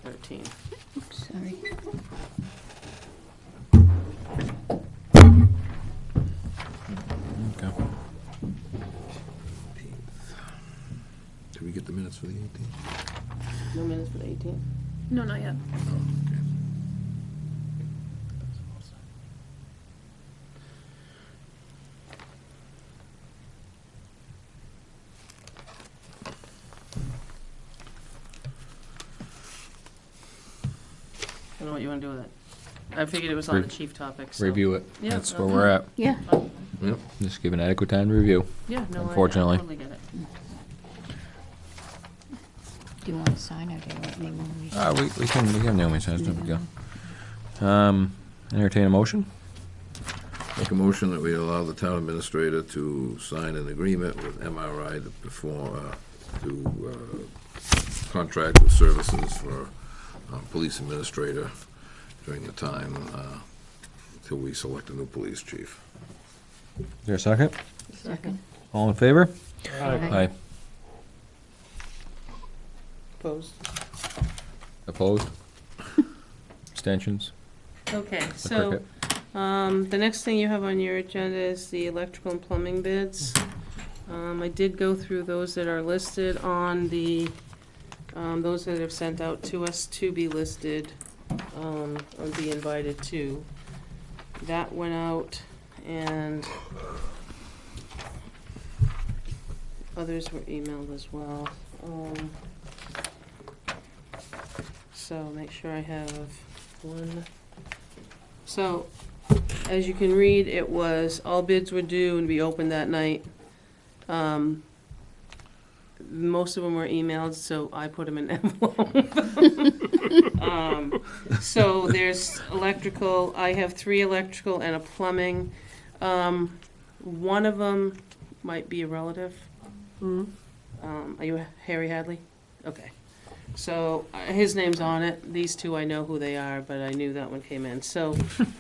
13. Oops, sorry. okay. Did we get the minutes for the 18th? No minutes for the 18th? No, not yet. Oh, okay. I don't know what you want to do with it. I figured it was on the chief topic, so. Review it. Yeah, That's okay. where we're at. Yeah. Yep. Just give an adequate time to review. Yeah, no, Unfortunately. I totally get it. Do you want to sign or do you want me when we? We can nail me signs, no big deal. Entertain a motion? Make a motion that we allow the town administrator to sign an agreement with MRI to perform, to contract with services for police administrator during the time until we select a new police chief. Is there a second? Second. All in favor? Aye. Opposed? Opposed? Abstentions? Okay, The so, cricket. the next thing you have on your agenda is the electrical and plumbing bids. I did go through those that are listed on the, those that have sent out to us to be listed, or be invited to. That went out, and others were emailed as well. So make sure I have one. So, as you can read, it was, all bids were due and be opened that night. Most of them were emailed, so I put them in an envelope. So there's electrical, I have 3 electrical and a plumbing. One of them might be a relative. Are you Harry Hadley? Okay. So his name's on it. These 2, I know who they are, but I knew that one came in. So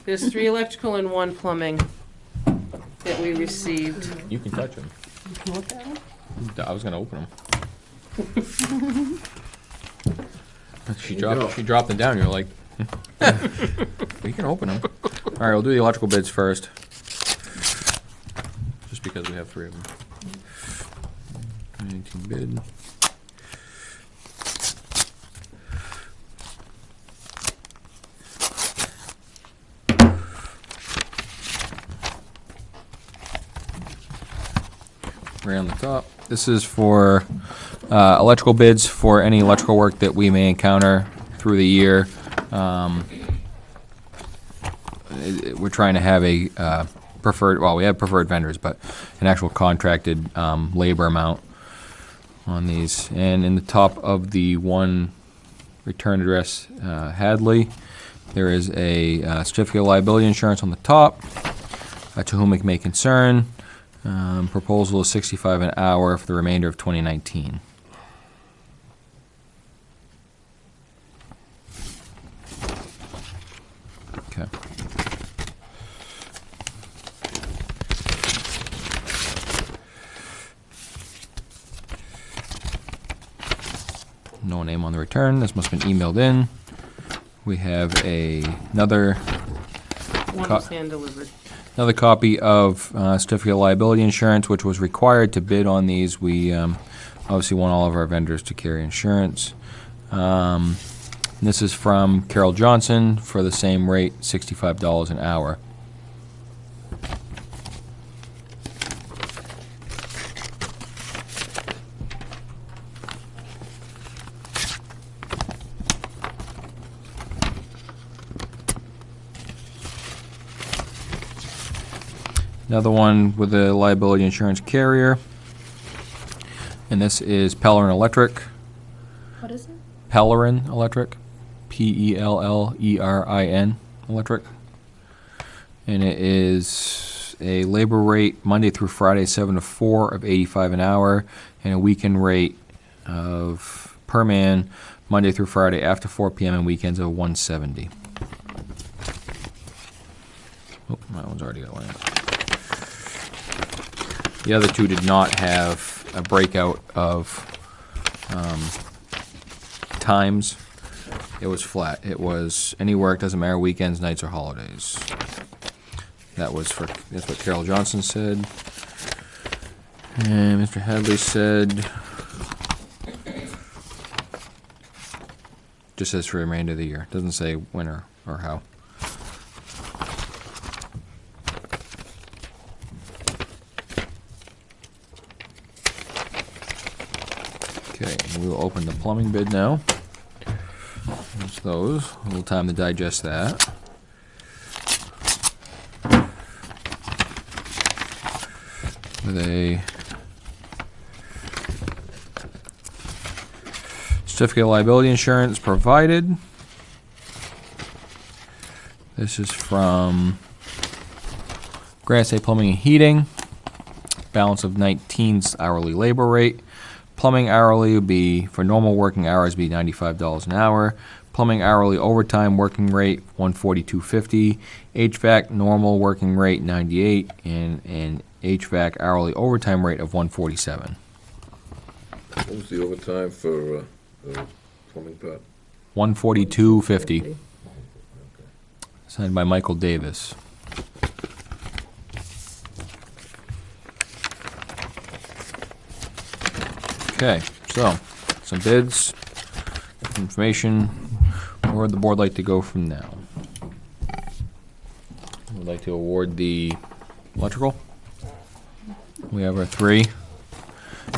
there's 3 electrical and 1 plumbing that we received. You can touch them. Look at them. I was gonna open them. She There you go. dropped them down, you're like, we can open them. All right, we'll do the electrical bids first. Just because we have 3 of them. 19 bid. Right on the top. This is for electrical bids for any electrical work that we may encounter through the year. we're trying to have a preferred, well, we have preferred vendors, but an actual contracted labor amount on these. And in the top of the one return address, Hadley, there is a certificate of liability insurance on the top, to whom it may concern. Proposal is $65 an hour for the remainder of 2019. Okay. No name on the return. This must have been emailed in. We have another One was hand delivered. another copy of certificate of liability insurance, which was required to bid on these. We obviously want all of our vendors to carry insurance. This is from Carol Johnson for the same rate, $65 an hour. Another one with a liability insurance carrier, and this is Pellerin Electric. What is it? Pellerin Electric, Pellerin Electric, and it is a labor rate Monday through Friday 7 to 4 of $85 an hour, and a weekend rate of per man Monday through Friday after 4 p.m. and weekends of $170. Oh, that one's already got one. The other two did not have a breakout of times. It was flat. It was any work, doesn't matter, weekends, nights, or holidays. That's what Carol Johnson said. And Mr. Hadley said, just says for the remainder of the year. Doesn't say when or how. Okay, we will open the plumbing bid now. There's those. A little time to digest that. With a certificate of liability insurance provided. This is from Granite State Plumbing and Heating. Balance of 19's hourly labor rate. Plumbing hourly would be, for normal working hours, be $95 an hour. Plumbing hourly overtime working rate, $142.50. HVAC normal working rate, $98, and HVAC hourly overtime rate of $147. What was the overtime for the plumbing part? $142.50. Signed by Michael Davis. Okay, so some bids, information. Where would the board like to go from now? Would like to award the electrical. We have our three,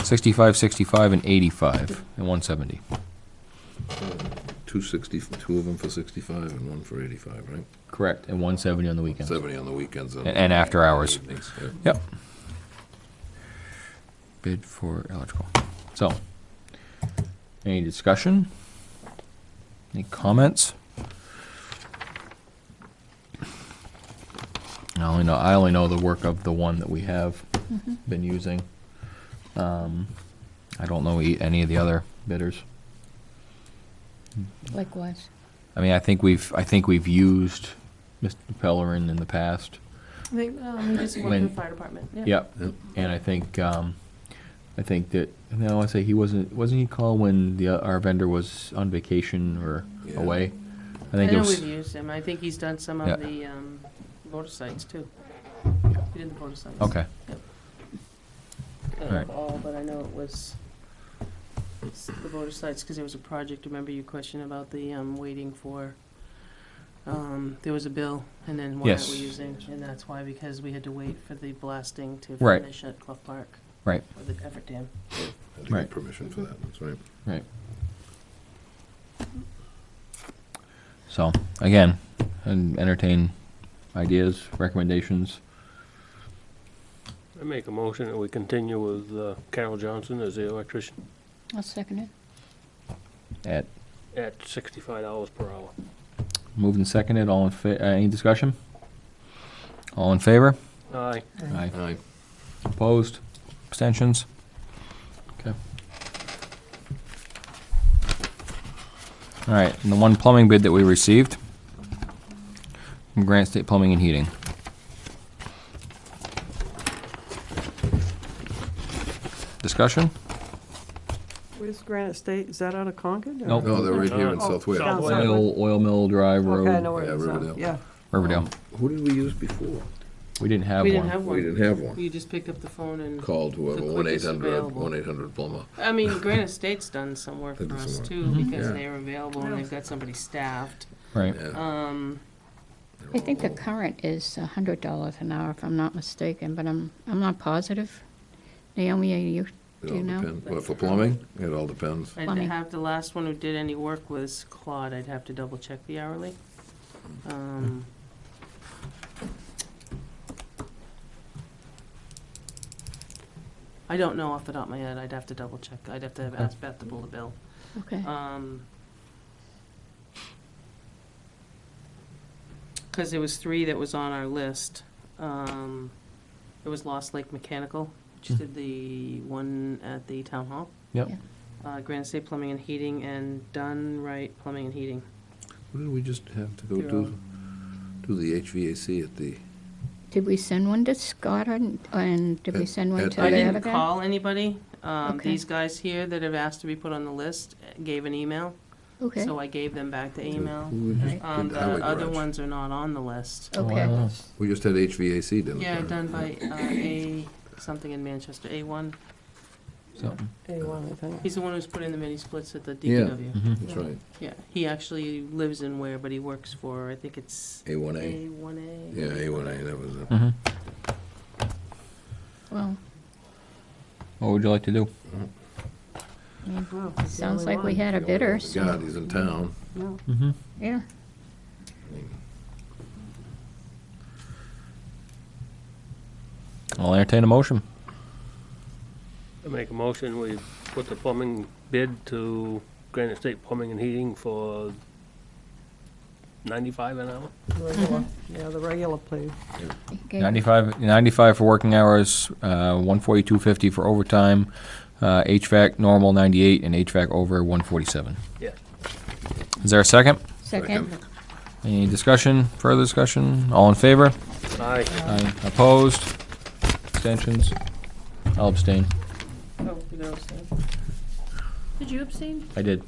65, 65, and 85, and 170. 260, two of them for 65 and one for 85, right? Correct, and 170 on the weekends. 70 on the weekends. And after hours. Evenings, yeah. Yep. Bid for electrical. So, any discussion? Any comments? I only know the work of the one that we have been using. I don't know any of the other bidders. Likewise. I mean, I think we've used Mr. Pellerin in the past. I think he just worked When- in the fire department. Yeah. Yep. And I think that, no, I say he wasn't he called when our vendor was on vacation or Yeah. away? I I think it know was, we've used him. I think he's done some Yeah. of the voter sites too. He did the voter sites. okay. I don't know Right. if all, but I know it was the voter sites, because there was a project, remember your question about the waiting for, there was a bill, and then why aren't we Yes. using, and that's why, because we had to wait for the blasting to Right. finish at Clough Park. Right. Or the effort dam. Had to Right. get permission for that, that's right. Right. So, again, and entertain ideas, recommendations? I make a motion that we continue with Carol Johnson as the electrician I'll second it. At at $65 per hour. moved and seconded, all in any discussion? All in favor? Aye. Aye. Aye. Opposed? Abstentions? Okay. All right, and the one plumbing bid that we received from Granite State Plumbing and Heating. Discussion? Where's Granite State? Is that out of Concord? or- Nope. No, they're right here in Oh, South Wales. South Wales. Oil Mill Drive Okay, I Road, know where Yeah, it is now. Riverdale. Yeah. Riverdale. Who did we use before? We didn't have We one. didn't have We one. didn't have one. You just pick up the phone and, Called whoever, The quickest available. 1-800 plumber. I mean, Granite State's done some work They for do us some too, work. because Yeah. they're available and they've got somebody staffed. Right. Yeah. I think the current is $100 an hour, if I'm not mistaken, but I'm not positive. Naomi, It do all you know? depends. Well, for plumbing, it all depends. I'd Plumbing. have, the last one who did any work was Claude, I'd have to double check the hourly. I don't know off the top of my head, I'd have to double check, I'd have to ask Beth to pull the bill. Okay. Because there was 3 that was on our list. It was Lost Lake Mechanical, which did the one at the town hall. Yep. Granite State Plumbing and Heating, and Done Right Plumbing and Heating. What did we just have to go They're do? Do the HVAC at the, Did we send one to Scott, and did we send one At- to I the didn't other guy? call anybody. Okay. These guys here that have asked to be put on the list gave an email, Okay, so I gave them back the email. who just Right. did the highway The other garage? ones are not on the list. okay. Wow. We just had HVAC, didn't we? Yeah, done by A, something in Manchester, A1. Something. A1, I think. He's the one who's put in the mini splits at the Yeah. DPW. That's right. Yeah, he actually lives in Weare, but he works for, I think it's A1A. A1A. Yeah, A1A, that was it. Mhm. Well, What would you like to do? Well, it's the sounds only like we one. had a bidder, so, God, he's in town. Yeah. Mm-hmm. yeah. I'll entertain a motion. I make a motion, we put the plumbing bid to Granite State Plumbing and Heating for $95 an hour. Regular. Yeah, the regular, please. Okay. 95 for working hours, 142.50 for overtime, HVAC normal 98, and HVAC over 147. Yeah. Is there a second? Second. Any discussion, further discussion? All in favor? Aye. Aye. Opposed? Abstentions? I'll abstain. Oh, you know, so- Did you abstain? I did.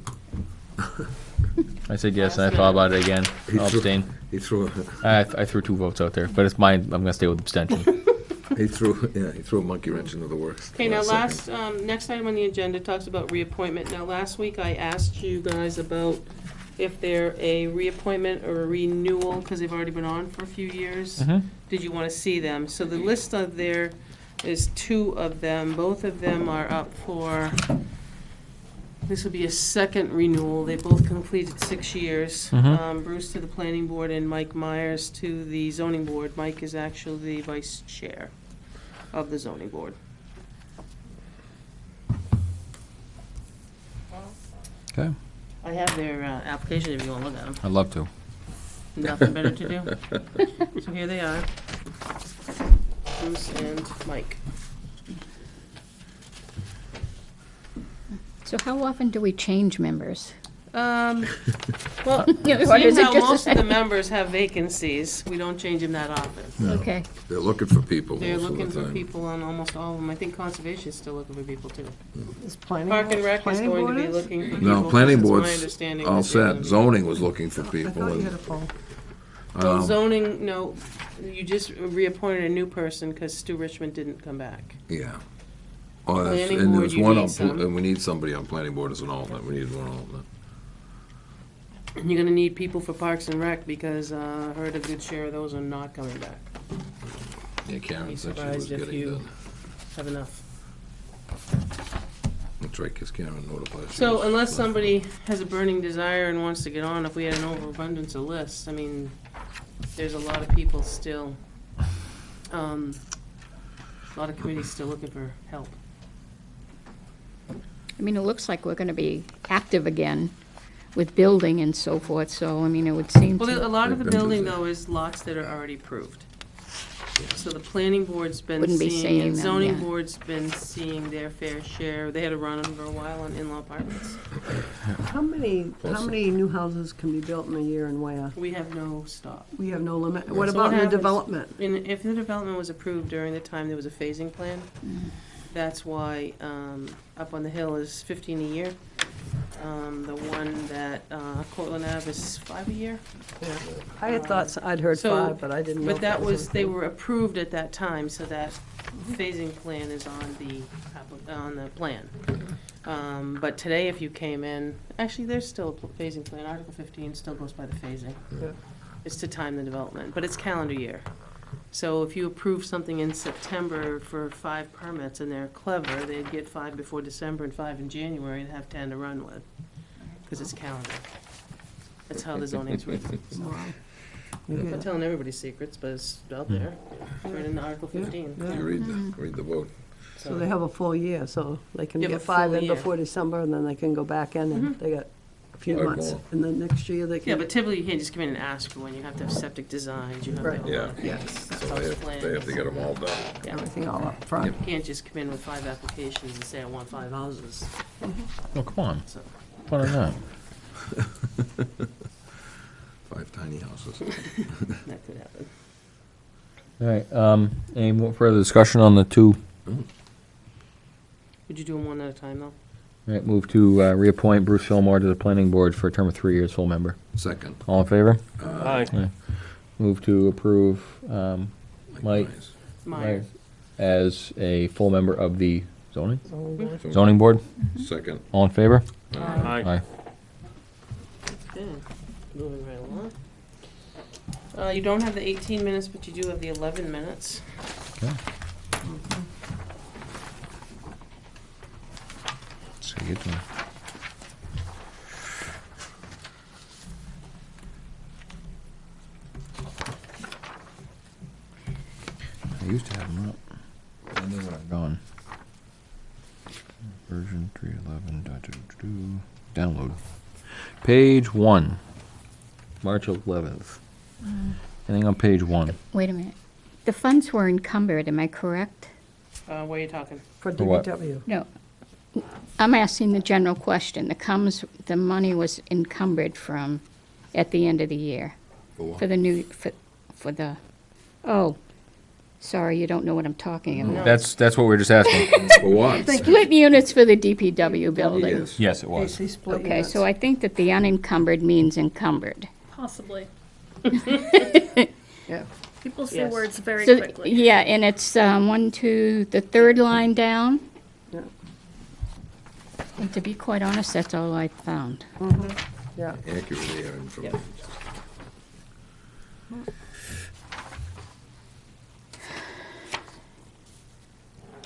I said yes, and I thought about it again. I'll abstain. He threw, I threw 2 votes out there, but it's mine. I'm gonna stay with abstention. he threw a monkey wrench into the works. Okay, now Last next item on the agenda talks about reappointment. Now, last week I asked you guys about if they're a reappointment or a renewal, because they've already been on for a few years. Mhm. Did you want to see them? So the list of there is 2 of them. Both of them are up for, this will be a second renewal. They both completed 6 years. Mhm. Bruce to the planning board and Mike Myers to the zoning board. Mike is actually the vice chair of the zoning board. Okay, I have their application if you want to look at them. I'd love to. Nothing better to do. So here they are. Bruce and Mike. So how often do we change members? Well, Or seeing is it how just most of the a- members have vacancies, we don't change them that often. Okay, They're looking for people They're most of looking the for time. people on almost all of them. I think Conservation is still looking for people too. Is planning. Park and Rec is planning going to board be is? looking for people. No, planning because it's my board's understanding all that they're set. gonna be- Zoning was looking for I people. thought you and, had a phone. Well, zoning, no, you just reappointed a new person because Stu Richmond didn't come back. Yeah. Oh, that's, Planning and board, there's you one need on, some. and we need somebody on planning board as an alternate. We need one alternate. And you're gonna need people for Parks and Rec because I heard a good share of those are not coming back. Yeah, Karen Be said she was surprised if getting you done. have enough. That's right, because Karen notifies us. So unless somebody has a burning desire and wants to get on, if we had an overabundance of lists, I mean, there's a lot of people still, a lot of committees still looking for help. I mean, it looks like we're gonna be active again with building and so forth, so, I mean, it would seem Well, a to, lot of the We've been building, busy. though, is lots that are already approved. So the planning board's been Wouldn't be seeing, seeing and them, zoning yeah. board's been seeing their fair share. They had a run for a while on in-law apartments. How many new houses can be built in a year in Weare? We have no stop. We have no limit. What So about new happens- development? And if the development was approved during the time there was a phasing plan, that's why up on the hill is 15 a year. The one that Cortland Ave is 5 a year. I had thought, I'd heard So- 5, but I didn't know. But if that was, they approved. were approved at that time, so that phasing plan is on the plan. But today, if you came in, actually, there's still a phasing plan. Article 15 still goes by the phasing. Yeah. It's to time the development, but it's calendar year. So if you approve something in September for 5 permits and they're clever, they'd get 5 before December and 5 in January and have 10 to run with, because it's calendar. That's how the zoning's written. Wow. I'm not telling everybody secrets, but it's out there. It's right in Article 15. Yeah. You read the vote. So they have a full year, so they can You have get a 5 full in year. before December, and then they can go back in, and they got a few 5 months. more. And then next year, they Yeah, can. but typically you can't just come in and ask for one. You have to have septic designs, you have to have a lot of Yeah. things, So house they have plans. to get them all done. Yeah. Everything all up front. You can't just come in with 5 applications and say, I want 5 houses, Oh, come on. so. What on that? 5 tiny houses. That could happen. All right, any more further discussion on the two? Would you do them one at a time, though? All right, move to reappoint Bruce Fillmore to the planning board for a term of 3 years, full member. Second. All in favor? Aye. Move to approve Mike Myers. Myers. as a full member of the zoning So- zoning board. Second. All in favor? Aye. Okay, moving right along. You don't have the 18 minutes, but you do have the 11 minutes. Okay. So you get to I used to have them up. And they were gone. Version 311. Download. Page 1. March 11th. Anything on page 1? wait a minute. The funds were encumbered, am I correct? Where are you talking? For For what? DPW. No. I'm asking the general question. The money was encumbered from, at the end of the year, For what? for the new, for the, oh, sorry, you don't know what I'm talking about. That's what we were just asking. For what? Split units for the DPW building. Yes. Yes, it was. AC split Okay, units. so I think that the unencumbered means encumbered. Possibly. Yeah. People say Yes. words very So, quickly. yeah, and it's the third line down. Yeah. And to be quite honest, that's all I found. Yeah. Accurate there information.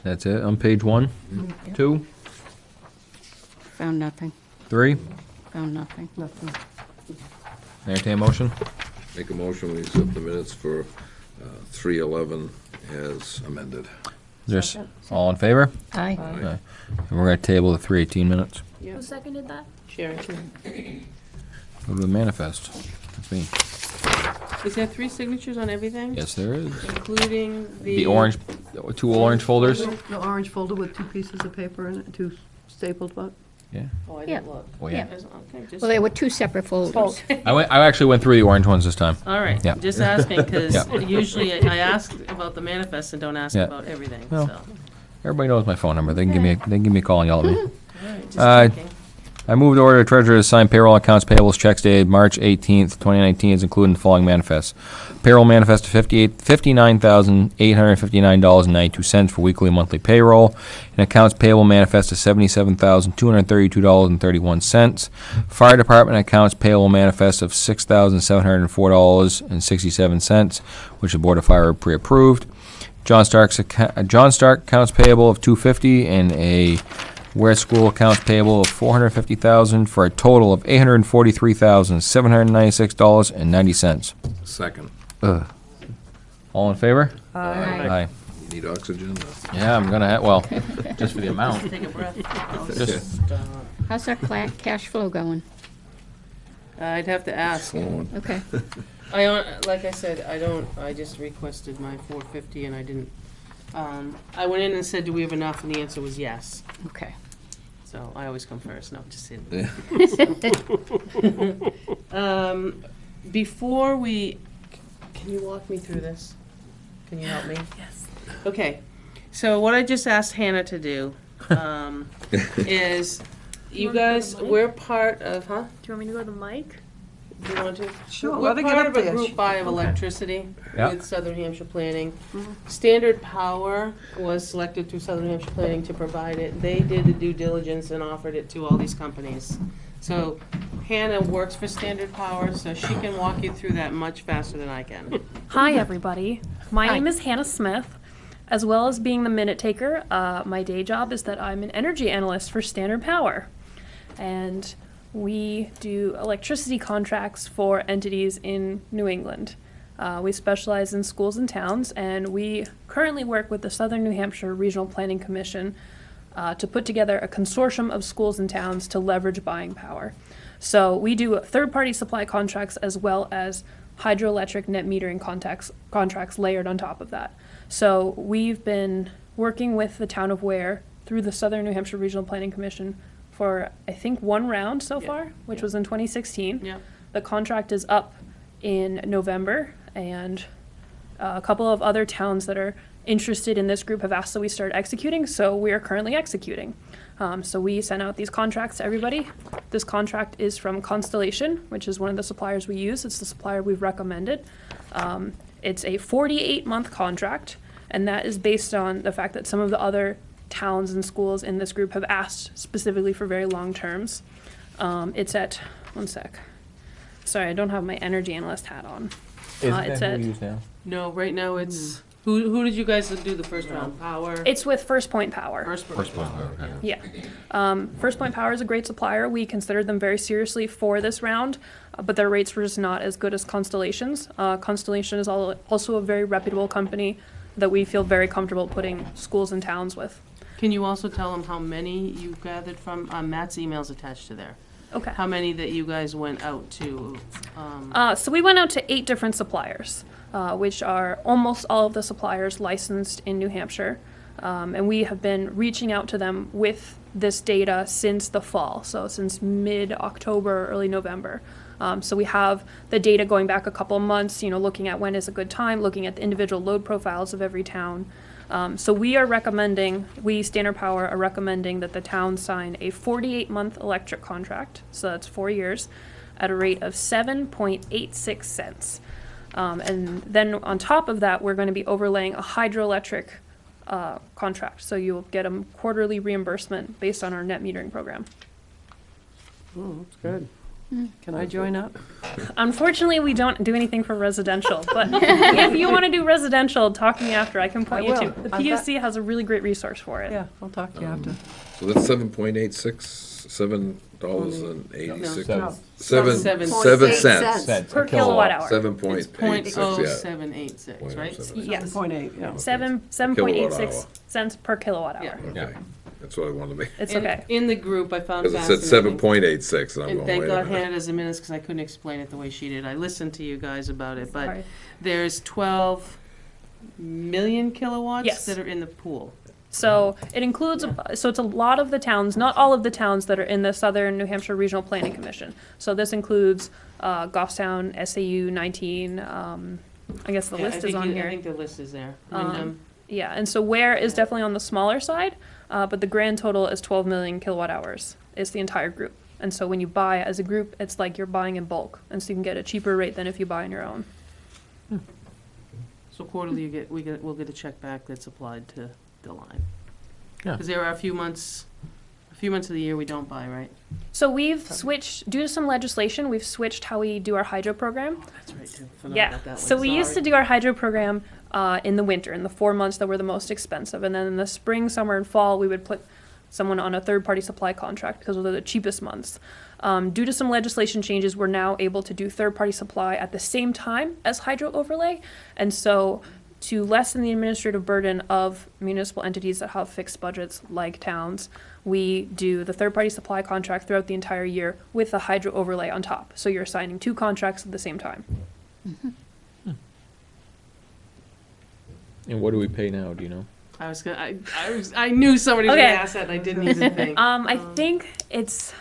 That's it on page 1, 2, Found nothing, 3. found nothing. Nothing. Entertain a motion? Make a motion, we accept the minutes for 3:11 as amended. There's all in favor? Aye. And we're going to table the 3:18 minutes. Who seconded that? Sharon. Go to the manifest. That's me. Is there 3 signatures on everything? Yes, there is. Including The orange, 2 orange folders? The orange folder with 2 pieces of paper in it, 2 stapled ones. Yeah. Oh, I Yeah. didn't look. Oh, yeah. Okay, just. Well, they were 2 separate folders. I actually went through the orange ones this time. All right, Yeah. just asking, because Yeah. usually I ask about the manifest and don't ask Yeah. about everything, Well, so. Everybody knows my phone number. They can give me a call and yell at me. All right, just Uh, checking. I move the order of treasurer to sign payroll accounts payables checks dated March 18th, 2019, as included in the following manifests. Payroll manifest of $59,859.92 for weekly and monthly payroll, and accounts payable manifest of $77,232.31. Fire department accounts payable manifest of $6,704.67, which the Board of Fire pre-approved. John Stark accounts payable of $250 and a Weare School accounts payable of $450,000 for a total of $843,796.90. Second. All in favor? Aye. You need oxygen? Yeah, I'm gonna have, well, just for the amount. Take a breath. Just, How's our cash flow going? I'd have to ask. Flowing. Okay. Like I said, I just requested my 450 and I didn't, I went in and said, do we have enough? And the answer was yes. Okay. So I always come first, no, just kidding. Yeah. Before we, can you walk me through this? Can you help me? Yes. Okay, so what I just asked Hannah to do, is, you want me to go to guys, the mic? we're part of, huh? Do you want me to go to the mic? Do you want to? Sure, We're let her get part up of a there. group buy of electricity Yeah. with Southern Hampshire Planning. Mm-hmm. Standard Power was selected through Southern Hampshire Planning to provide it. They did the due diligence and offered it to all these companies. So Hannah works for Standard Power, so she can walk you through that much faster than I can. Hi, everybody. My Hi. name is Hannah Smith. As well as being the minute taker, my day job is that I'm an energy analyst for Standard Power. And we do electricity contracts for entities in New England. We specialize in schools and towns, and we currently work with the Southern New Hampshire Regional Planning Commission to put together a consortium of schools and towns to leverage buying power. So we do third-party supply contracts as well as hydroelectric net metering contracts layered on top of that. So we've been working with the town of Weare through the Southern New Hampshire Regional Planning Commission for, I think, one round so far, which was in 2016. Yep. The contract is up in November, and a couple of other towns that are interested in this group have asked that we start executing, so we are currently executing. So we sent out these contracts to everybody. This contract is from Constellation, which is one of the suppliers we use. It's the supplier we've recommended. It's a 48-month contract, and that is based on the fact that some of the other towns and schools in this group have asked specifically for very long terms. It's at, one sec. Sorry, I don't have my energy analyst hat on. It's at, now? No, right now it's, who did you guys do the first round? Power? it's with First Point Power. First one, okay. Yeah. First Point Power is a great supplier. We considered them very seriously for this round, but their rates were just not as good as Constellation's. Constellation is also a very reputable company that we feel very comfortable putting schools and towns with. Can you also tell them how many you gathered from, Matt's email's attached to there? Okay. How many that you guys went out to? So we went out to 8 different suppliers, which are almost all of the suppliers licensed in New Hampshire. And we have been reaching out to them with this data since the fall, so since mid-October, early November. So we have the data going back a couple of months, looking at when is a good time, looking at the individual load profiles of every town. So we, Standard Power, are recommending that the town sign a 48-month electric contract, so that's 4 years, at a rate of 7.86 cents. And then on top of that, we're going to be overlaying a hydroelectric contract, so you'll get a quarterly reimbursement based on our net metering program. That's good. Can I join up? Unfortunately, we don't do anything for residential, but if you want to do residential, talk to me after. I can point I you will. to. The I've got- PUC has a really great resource for it. Yeah, I'll talk to you after. So that's $7.86. No. Seven cents. Per kilowatt hour. 7.86. .0786, right? Yes. 7.8, yeah. 7.86 cents per kilowatt hour. Yeah. Okay, that's what I wanted to make. It's And okay. in the group, I found Because it said fascinating. 7.86, and I'm And going, thank wait a God minute. Hannah does the minutes, because I couldn't explain it the way she did. I listened to you guys about it, but Sorry. there's 12 million kilowatts Yes. that are in the pool. So it includes, so it's a lot of the towns, not all of the towns that are in the Southern New Hampshire Regional Planning Commission. So this includes Goffstown, SAU 19, I guess the Yeah, list is on I here. think the list is there. Yeah, and so Weare is definitely on the smaller side, but the grand total is 12 million kilowatt hours. It's the entire group. And so when you buy as a group, it's like you're buying in bulk, and so you can get a cheaper rate than if you buy on your own. So quarterly, we'll get a check back that's applied to the line. Yeah. Because there are a few months of the year we don't buy, right? So we've switched, due to some legislation, we've switched how we do our hydro program. That's right, too. Forgot Yeah, about that so one. we used to Sorry. do our hydro program in the winter, in the 4 months that were the most expensive. And then in the spring, summer, and fall, we would put someone on a third-party supply contract because those are the cheapest months. Due to some legislation changes, we're now able to do third-party supply at the same time as hydro overlay. And so to lessen the administrative burden of municipal entities that have fixed budgets like towns, we do the third-party supply contract throughout the entire year with the hydro overlay on top. So you're signing 2 contracts at the same time. And what do we pay now, do you know? I knew somebody was Okay. gonna ask that, and I didn't even think. I think it's,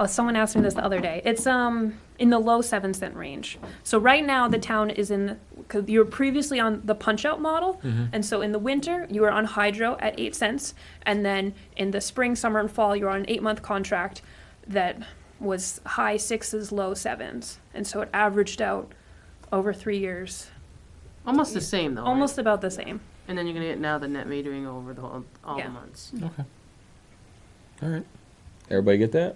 someone asked me this the other day. It's in the low 7-cent range. So right now, the town is because you were previously on the punch-out model, and so in the winter, you were on hydro at 8 cents, and then in the spring, summer, and fall, you're on an 8-month contract that was high 6s, low 7s. And so it averaged out over 3 years, Almost the same, though, right? almost about the same. And then you're gonna get now the net metering over all Yeah. the months. Okay. All right. Everybody get that?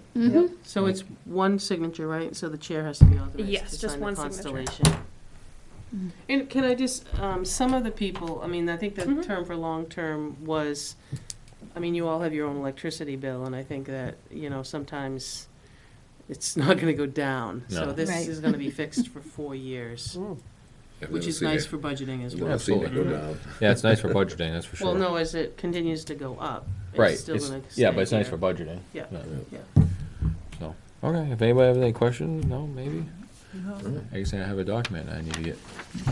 So it's one signature, right? So the chair has to be authorized Yes, to just sign the one signature. constellation. And can I just, some of the people, I mean, I think the Mhm. term for long-term was, I mean, you all have your own electricity bill, and I think that, sometimes it's not gonna go down. So No. this Right. is gonna be fixed for 4 years, which is nice for budgeting as You well. don't see it go down. Yeah, it's nice for budgeting, that's for sure. Well, no, as it continues to go up, Right, it's still it's- gonna yeah, stay but it's nice here. for budgeting. Yeah. Yeah. So, okay, if anybody has any questions, no, maybe? I guess I have a document I need to get.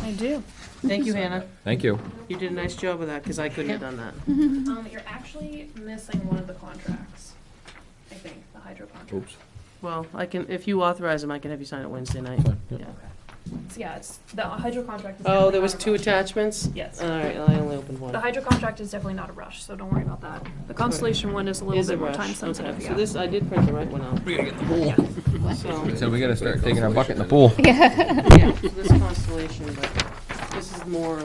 I do. Thank you, Hannah. Thank you. You did a nice job of that, because I couldn't have done that. You're actually missing one of the contracts, I think, the hydro contract. Oops. Well, I can, if you authorize them, I can have you sign it Wednesday night. Fine, yeah. Yeah. Yeah, it's, the hydro contract is. Oh, definitely there was not a 2 rush. attachments? Yes. All right, I only opened one. The hydro contract is definitely not a rush, so don't worry about that. The Constellation one is a little Is a bit more rush. time sensitive, Okay, yeah. so this, I did print the right one out. We gotta get the pool. So, So we gotta start taking our bucket in the pool. yeah, so this Constellation, but this is more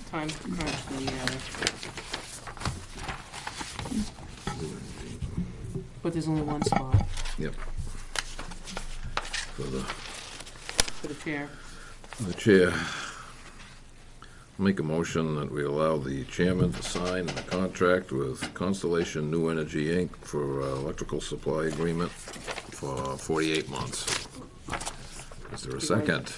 time crunch than the other. But there's only one spot Yep. For for the chair. the chair, make a motion that we allow the chairman to sign the contract with Constellation New Energy, Inc. for electrical supply agreement for 48 months. Is there a second?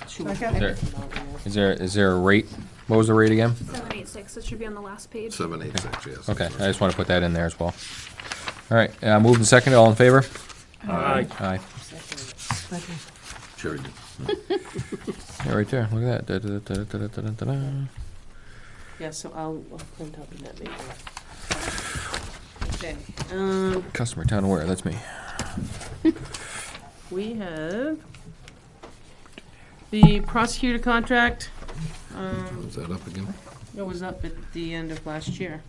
Is there a rate? What was the rate again? 786, it should be on the last page. 786, yes. Okay, I just wanna put that in there as well. All right, moved and seconded, all in favor? Aye. Aye. Cherry. Yeah, right there, look at that. Da-da-da-da-da-da-da-da. Yeah, so I'll print out the net meter. Okay, Customer town aware, that's me. we have the prosecutor contract. Is that up again? It was up at the end of last year.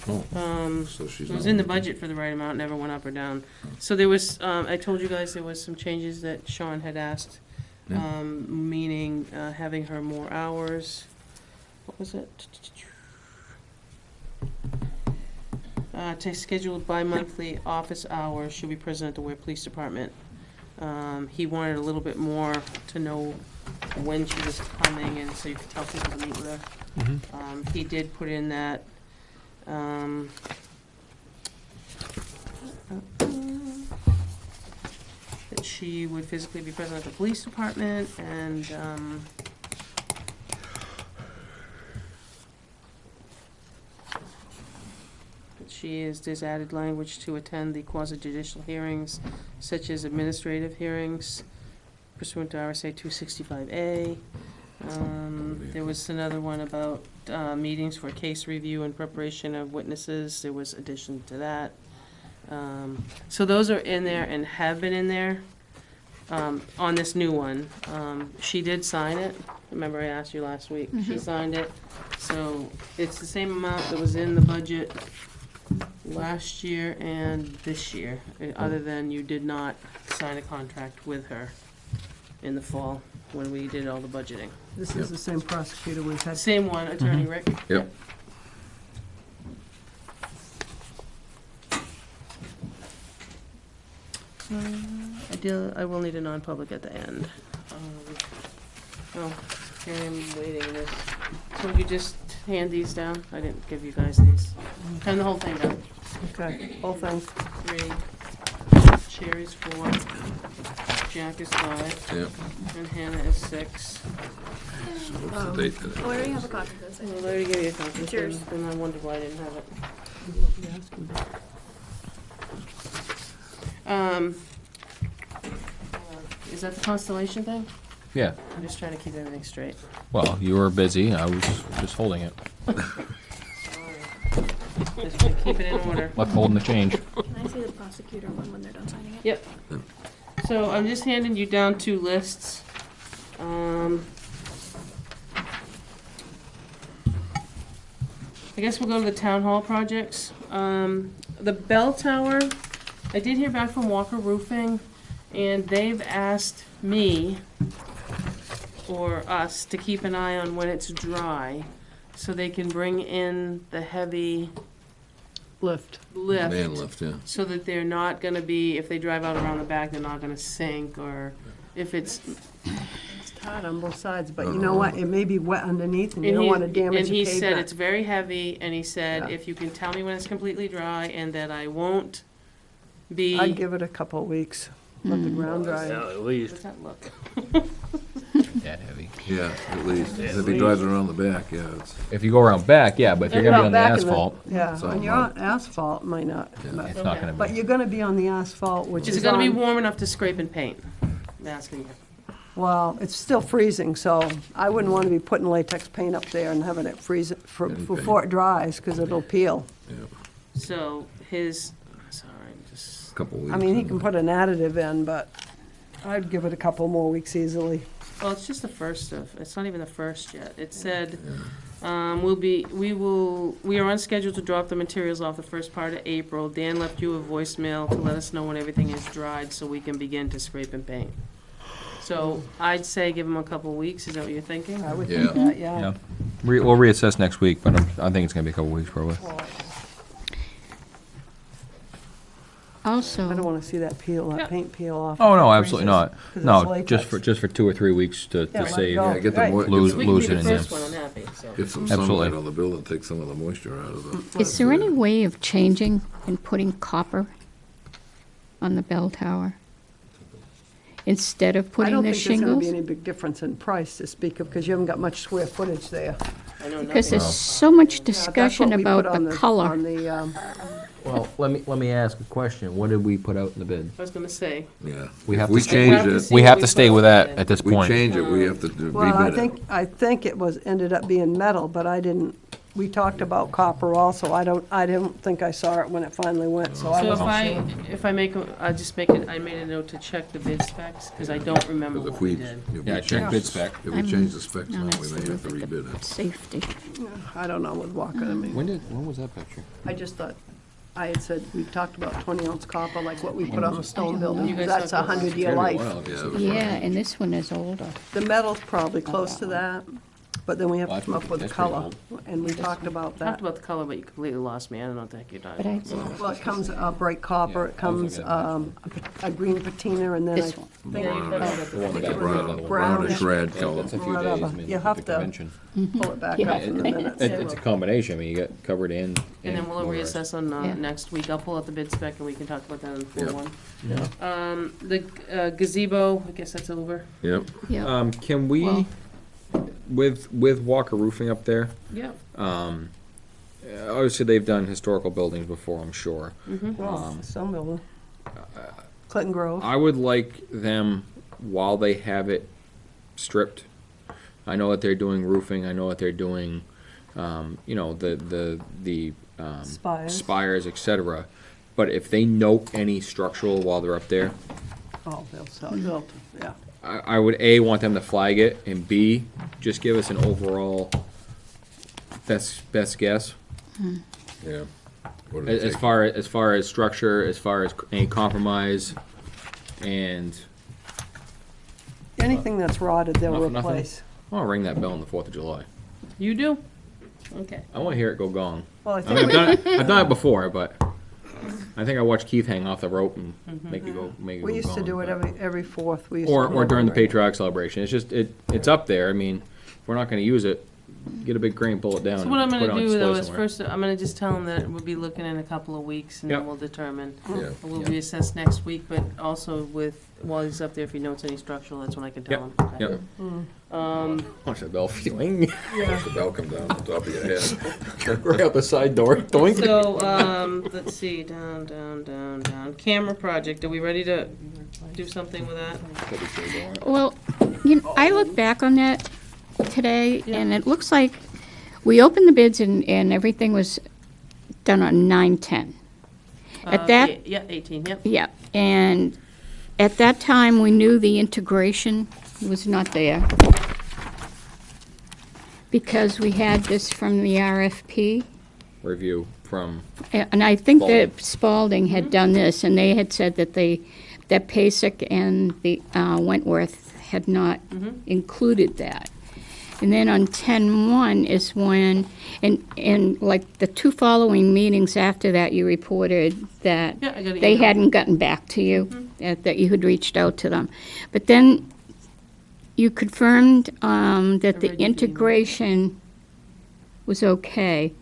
Oh, Um, so she's. It was in the budget for the right amount, never went up or down. So there was, I told you guys there was some changes that Sean had asked, Yeah. meaning having her more hours. What was it? To schedule bi-monthly office hours should be present at the Weare Police Department. He wanted a little bit more to know when she was coming, and so you could tell people to meet with her. He did put in that, that she would physically be present at the police department, and, that there's added language to attend the quasi-judicial hearings, such as administrative hearings pursuant to RSA 265A. There was another one about meetings for case review and preparation of witnesses. There was addition to that. So those are in there and have been in there on this new one. She did sign it. Remember I asked you last week? She signed it. So it's the same amount that was in the budget last year and this year, other than you did not sign a contract with her in the fall when we did all the budgeting. This is the same prosecutor we've had. Same one, Attorney Rick. Yep. I will need a non-public at the end. Oh, here I am waiting this. So would you just hand these down? I didn't give you guys these. Hand the whole thing down. Okay, whole thing. 3, Sherry's 4, Jack is 5, Yep. and Hannah is 6. So what's the date today? Oh, I already have a copy of this. Well, I already gave you a copy. It's yours. And I wondered why I didn't have it. Is that the constellation thing? Yeah. I'm just trying to keep everything straight. Well, you were busy. I was just holding it. Just to keep it in order. Left holding the change. Can I see the prosecutor one when they're done signing it? Yep. So I'm just handing you down 2 lists. I guess we'll go to the town hall projects. The bell tower, I did hear back from Walker Roofing, and they've asked me or us to keep an eye on when it's dry, so they can bring in the heavy Lift. lift. Man lift, yeah. So that they're not gonna be, if they drive out around the back, they're not gonna sink, or if it's. It's tight on both sides, but you know what? It may be wet underneath and you And don't he- want to damage And the he said pavement. it's very heavy, and he said, Yeah. if you can tell me when it's completely dry, and that I won't be. I'd give it a couple of weeks, let the ground dry. At least. Does that look? That heavy. Yeah, at least. If he drives around the back, yeah, it's, If you go around back, yeah, but if you're gonna be on the Back in asphalt, Yeah, So when you're on asphalt, might not. but- it's not gonna But be. you're gonna be on the asphalt, which Is is it gonna be on, warm enough to scrape and paint? I'm asking you. well, it's still freezing, so I wouldn't want to be putting latex paint up there and having it freeze it before it dries, because it'll peel. yeah, So sorry, just. a couple weeks. I mean, he can put an additive in, but I'd give it a couple more weeks easily. Well, it's just the first it's not even the first yet. It said, we are on schedule to drop the materials off the first part of April. Dan left you a voicemail to let us know when everything is dried so we can begin to scrape and paint. So I'd say give him a couple weeks. Is that what you're thinking? I would Yeah. think that, yeah. Yeah. We'll reassess next week, but I think it's gonna be a couple weeks probably. I don't Also, want to see that paint peel off. Oh, no, absolutely not. 'Cause it's No, latex. just for 2 or 3 weeks Yeah, to let it save. go. Yeah, get the Right. mo- Lose- We can lose be it the in there. first one, I'm happy, so. Get some Absolutely. sunlight on the building, take some of the moisture out of it. is there any way of changing and putting copper on the bell tower? Instead of I putting don't the think there's going to shingles? be any big difference in price to speak of, because you haven't got much square footage there. I know Because nothing. there's so much That's discussion what we put about on the color. On the, Well, let me ask a question. What did we put out in the bid? I was gonna say. Yeah. We If have we to change have to it, see We what have we to stay put with out that in at this we point. change it, we have to well, rebid it. I think it ended up being metal, but I didn't, we talked about copper also. I don't think I saw it when it finally went, so I So wasn't sure. if I make, I made a note to check the bid specs, because I don't remember Because what if we we, did. if Yeah, we check change, bid spec. if we change the specs No, now, that's we may have to terrific. rebid it. Safety. I don't know with Walker, I mean, When was that picture? I just thought, I had said, we talked about 20-ounce copper, like what we put on the stone building, You guys that's a talked about- 100-year life. Yeah, Yeah, and this one is older. The metal's probably close to that, but then we have Well, to come up with the that's pretty color, and we talked about Talked that. about the color, but you completely lost me. I don't think you're But I, not. Well, it comes bright copper, it comes a green patina, and then this I one. brownish red color. That's a few Whatever. days. I mean, You have the to- convention. pull it back Yeah. up in a minute. It's a combination. I mean, you get covered in. And then we'll motorized. reassess on Yeah. next week. I'll pull out the bid spec and we can talk about that in the Yep. full one. The gazebo, I guess that's over. Yep, Yeah, Can we, Well- with Walker Roofing up there, Yeah. obviously they've done historical buildings before, I'm sure. Well, stone building. Clinton Grove. I would like them, while they have it stripped, I know that they're doing roofing, I know that they're doing, the Spires. spires, et cetera. But if they note any structural while they're up there, Oh, they'll sell, they'll, yeah. I would A, want them to flag it, and B, just give us an overall best guess. yeah. What did it As take? far as structure, as far as any compromise, and Anything that's rotted, they'll Nothing? replace. I want to ring that bell on the 4th of July. You do? Okay. I want to hear it go gong. Well, I I mean, think I've done it before, but I think I watched Keith hang off the rope and make it go we used to gong, do it but- every fourth. We used to Or do it during the every- patriotic celebration. It's just it's up there. I mean, if we're not going to use it, get a big crane, pull it down. So what I'm and put it gonna on do though display is somewhere. first, I'm gonna just tell them that we'll be looking in a couple of weeks and then Yep. we'll determine. Yeah. We'll Yeah. reassess next week, but also while he's up there, if he notes any structural, that's when I can tell him. Okay. Yep. Watch that bell feeling. The bell come down on top of your head. Right out the side door. Doink. So, let's see, down. Camera project, are we ready to do something with that? Well, I look back on that today, and it looks like we opened the bids and everything was done on 9/10. At that, Yeah, 18, yep. yeah, and at that time, we knew the integration was not there because we had this from the RFP. Review from, And I think that Spalding had done this, and they had said that that PASIC and the Wentworth had not included that. And then on 10/1 is when, and like the two following meetings after that, you reported that Yeah, I got an they email. hadn't gotten back to you, that you had reached out to them. But then you confirmed that read the your email. integration was okay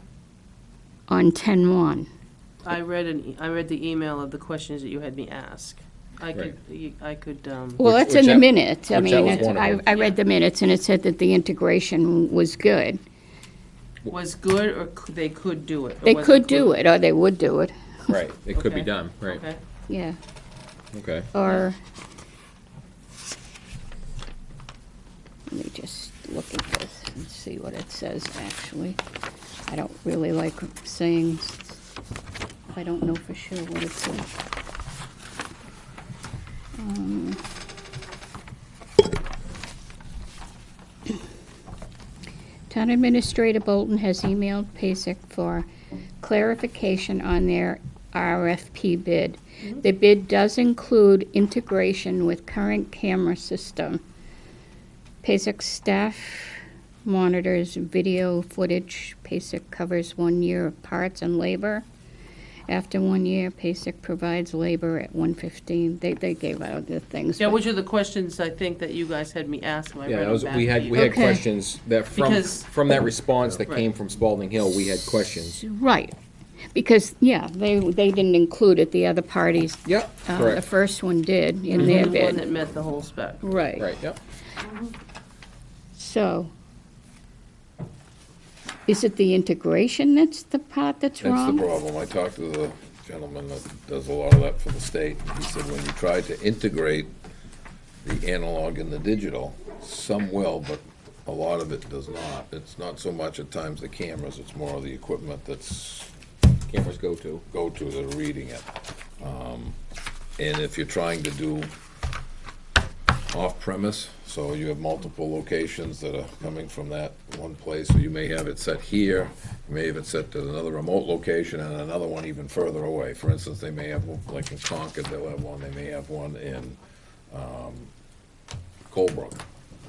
on 10/1. I read the email of the questions that you had me ask. I could, Well, Which- that's in the that- minutes. I which that mean, was one of them. I read the minutes, and it said that the integration was good. was good, or they could do it? or They was could do good? it, or they would do it, right, it could be Okay. done, right, Okay. yeah. okay. Or, let me just look at this and see what it says, actually. I don't really like saying, if I don't know for sure what it says. Town Administrator Bolton has emailed PASIC for clarification on their RFP bid. The bid does include integration with current camera system. PASIC staff monitors video footage. PASIC covers 1 year of parts and labor. After 1 year, PASIC provides labor at 115. They gave out the things. Yeah, but- which are the questions I think that you guys had me ask, and I Yeah, read that was, them back we to had, you. we had Okay. questions that Because- from that response that Right. came from Spalding Hill, we had questions. Right, because, yeah, they didn't include it, the other parties. Yep, The correct, first one did in their The one that bid. met the whole spec. Right. right, yep. So, is it the integration that's the part that's That's the wrong? problem. I talked to the gentleman that does a lot of that for the state. He said when you try to integrate the analog and the digital, some will, but a lot of it does not. It's not so much at times the cameras, it's more of the equipment that's Cameras go to. that are reading it. And if you're trying to do off-premise, so you have multiple locations that are coming from that one place, so you may have it set here, you may have it set to another remote location and another one even further away. For instance, they may have, like in Concord, they'll have one, they may have one in Colebrook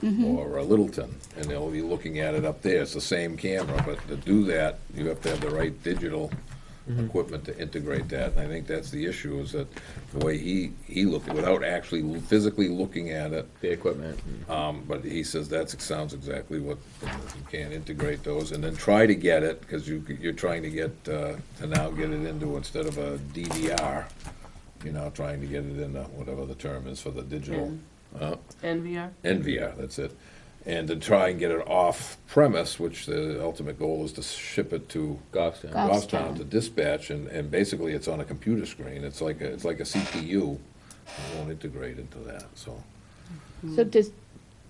or Littleton, and they'll be looking at it up there. It's the same camera, but to do that, you have to have the right digital equipment to integrate that. And I think that's the issue, is that the way he looked, without actually physically looking at it, The equipment. but he says that sounds exactly what, you can't integrate those, and then try to get it, because you're trying to get, to now get it into, instead of a DVR, you're now trying to get it into, whatever the term is for the digital. NVR? NVR, that's it. And to try and get it off premise, which the ultimate goal is to ship it to Goffstown. Goffstown to dispatch, and basically it's on a computer screen. It's like a CPU. It won't integrate into that, so.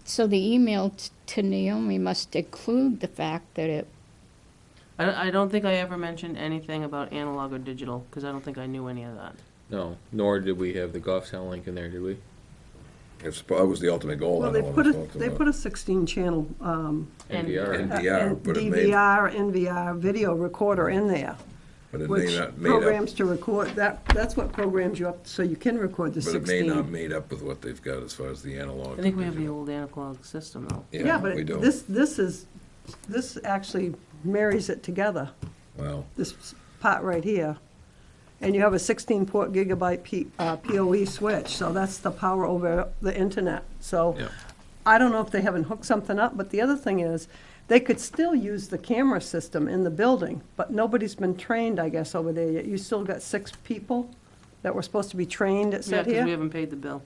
So the email to Naomi must include the fact that it, I don't think I ever mentioned anything about analog or digital, because I don't think I knew any of that. No, nor did we have the Goffstown link in there, did we? That was the ultimate goal. Well, I they know put what a, I'm talking they about. put a 16-channel NVR. NVR, but it may, DVR, NVR video recorder in there, but it which may not, programs to record, that's what programs you up, so you can record the but it may not 16. made up with what they've got as far as the analog. I think we and have the digital. old analog system, though. Yeah, we but do. this actually marries it together, Well, this part right here. And you have a 16-port gigabyte PoE switch, so that's the power over the internet. So Yeah. I don't know if they haven't hooked something up, but the other thing is, they could still use the camera system in the building, but nobody's been trained, I guess, over there yet. You still got 6 people that were supposed to be trained, it Yeah, said because we here? haven't paid the bill.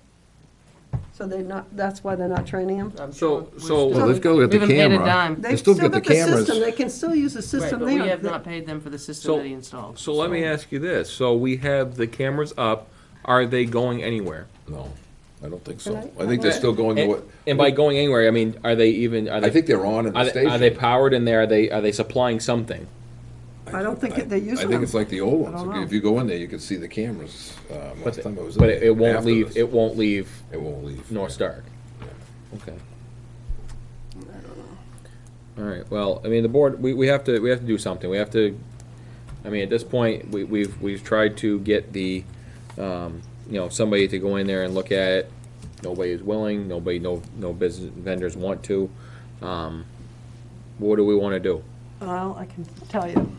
So they're not, that's why they're not training them? I'm So- sure. We're so- still- Well, let's go at We the haven't paid a camera. dime. They've still still got the got the cameras. system, they can still use the Right, system but there. we have not paid them for the system So- that he installed. So let me ask you this, so we have the cameras up, are they going anywhere? No, I don't think so. Can I think they're still going to what, And by going anywhere, I mean, are they even, are I they, think they're on at are the they, are they station. powered in there, are they supplying something? I don't think they're using I them. think it's like the old I don't ones. know. If you go in there, you can see the cameras. But, Last time I was in but there, it won't after leave, this. it won't leave It won't leave. North Stark? Okay. All right, well, I mean, the board, we have to do something, we have to, I mean, at this point, we've tried to get the, somebody to go in there and look at it. Nobody is willing, no business vendors want to. What do we wanna do? Well, I can tell you,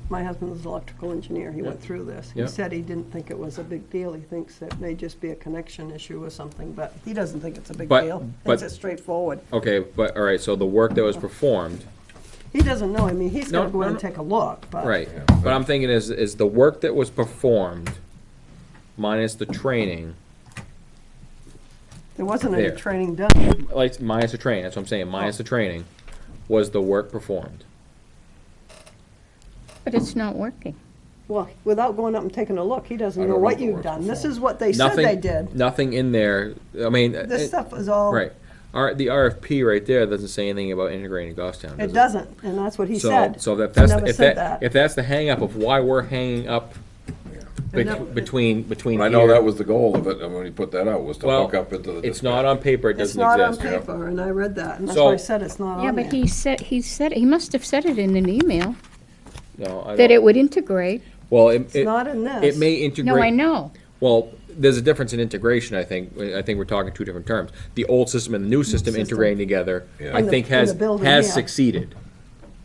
my husband was an electrical engineer, he went through this. He Yeah. said he didn't think it was a big deal, he thinks it may just be a connection issue or something, but he doesn't think it's a big But- deal. but- Thinks it's straightforward. Okay, but, all right, so the work that was performed, He doesn't know, I mean, he's No, gonna go in no, and no. take a look, but. right, but I'm thinking is the work that was performed minus the training, There wasn't any There. training done. like, minus the training, that's what I'm saying, minus the training, was the work performed? But it's not working. Well, without going up and taking a look, he doesn't I know don't know what the you've work done. This performed. is what they said they Nothing, did. nothing in there, I mean. This it- stuff is all. Right. The RFP right there doesn't say anything about integrating Goffstown, does It doesn't, and that's what he said. So if He that's, never if said that, if that's the hangup of why we're hanging up It never- between But I know here, that was the goal of it, and when he put that out, was to Well, hook up into the. it's not on paper, it It's doesn't not on exist. paper, and I read that, and that's So- why I said it's not Yeah, on but there. he must have said it in an email, No, I that don't, it would integrate. well, It's not in this. it may No, I integrate, know. well, there's a difference in integration, I think we're talking two different terms. The old system and the new system System. integrating together, Yeah. I In the- think in the building, has yeah. succeeded.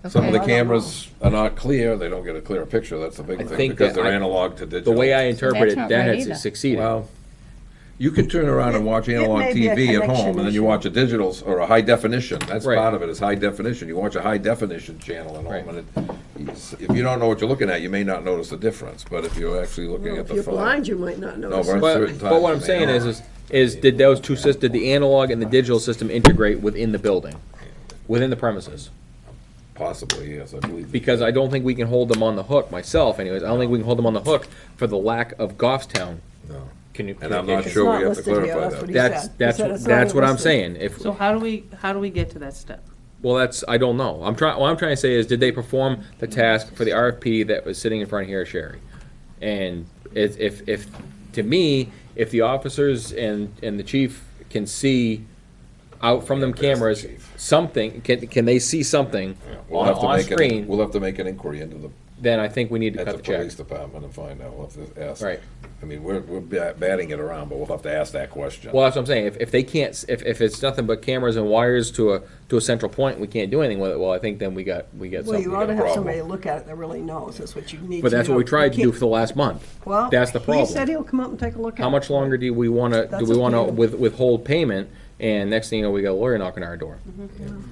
Some of Okay. the cameras are not clear, they don't get a clear picture, that's the big I thing, think because that they're I- analog to The digital. way I interpret that's it, not that right has either. succeeded. Well, you can turn around and watch It analog may be a TV at home, connection and then you issue. watch a digital, or a high definition, that's Right. part of it, is high definition. You watch a high definition channel at Right. home, and if you don't know what you're looking at, you may not notice the difference, but if you're actually looking Well, at If the you're film. blind, you might not notice but- it. But, certain but what I'm times, saying you know. is did those two did the analog and the digital system integrate within the building, within the premises? Possibly, yes, I believe. Because I don't think we can hold them on the hook, myself anyways, I don't think we can hold them on the hook for the lack of Goffstown. No. Can you? And I'm not It's sure not we have to listed here, clarify that's that. what he That's, said. He said it's not that's what I'm listed. saying, if, So how do we get to that step? well, that's, I don't know, what I'm trying to say is, did they perform the task for the RFP that was sitting in front of here, Sherry? And if, to me, if the officers and the chief can see out from them Yeah, that's the cameras, chief. something, can they see something We'll have to on make screen, we'll have to make an inquiry into then I think we need to at cut the the check. police department and find out, we'll have to ask. Right. I mean, we're batting it around, but we'll have to ask that question. Well, that's what I'm saying. If they can't, if it's nothing but cameras and wires to a central point, we can't do anything with it. Well, I think then we got Well, something. you ought to a have problem. somebody look at it that really knows, that's what you need to But that's what we know. tried to You do can't- for the last month. Well, That's the he said problem. he'll come up and take a look at it. How much longer do we wanna That's up to you. withhold payment? And next thing you know, we got a lawyer knocking on our door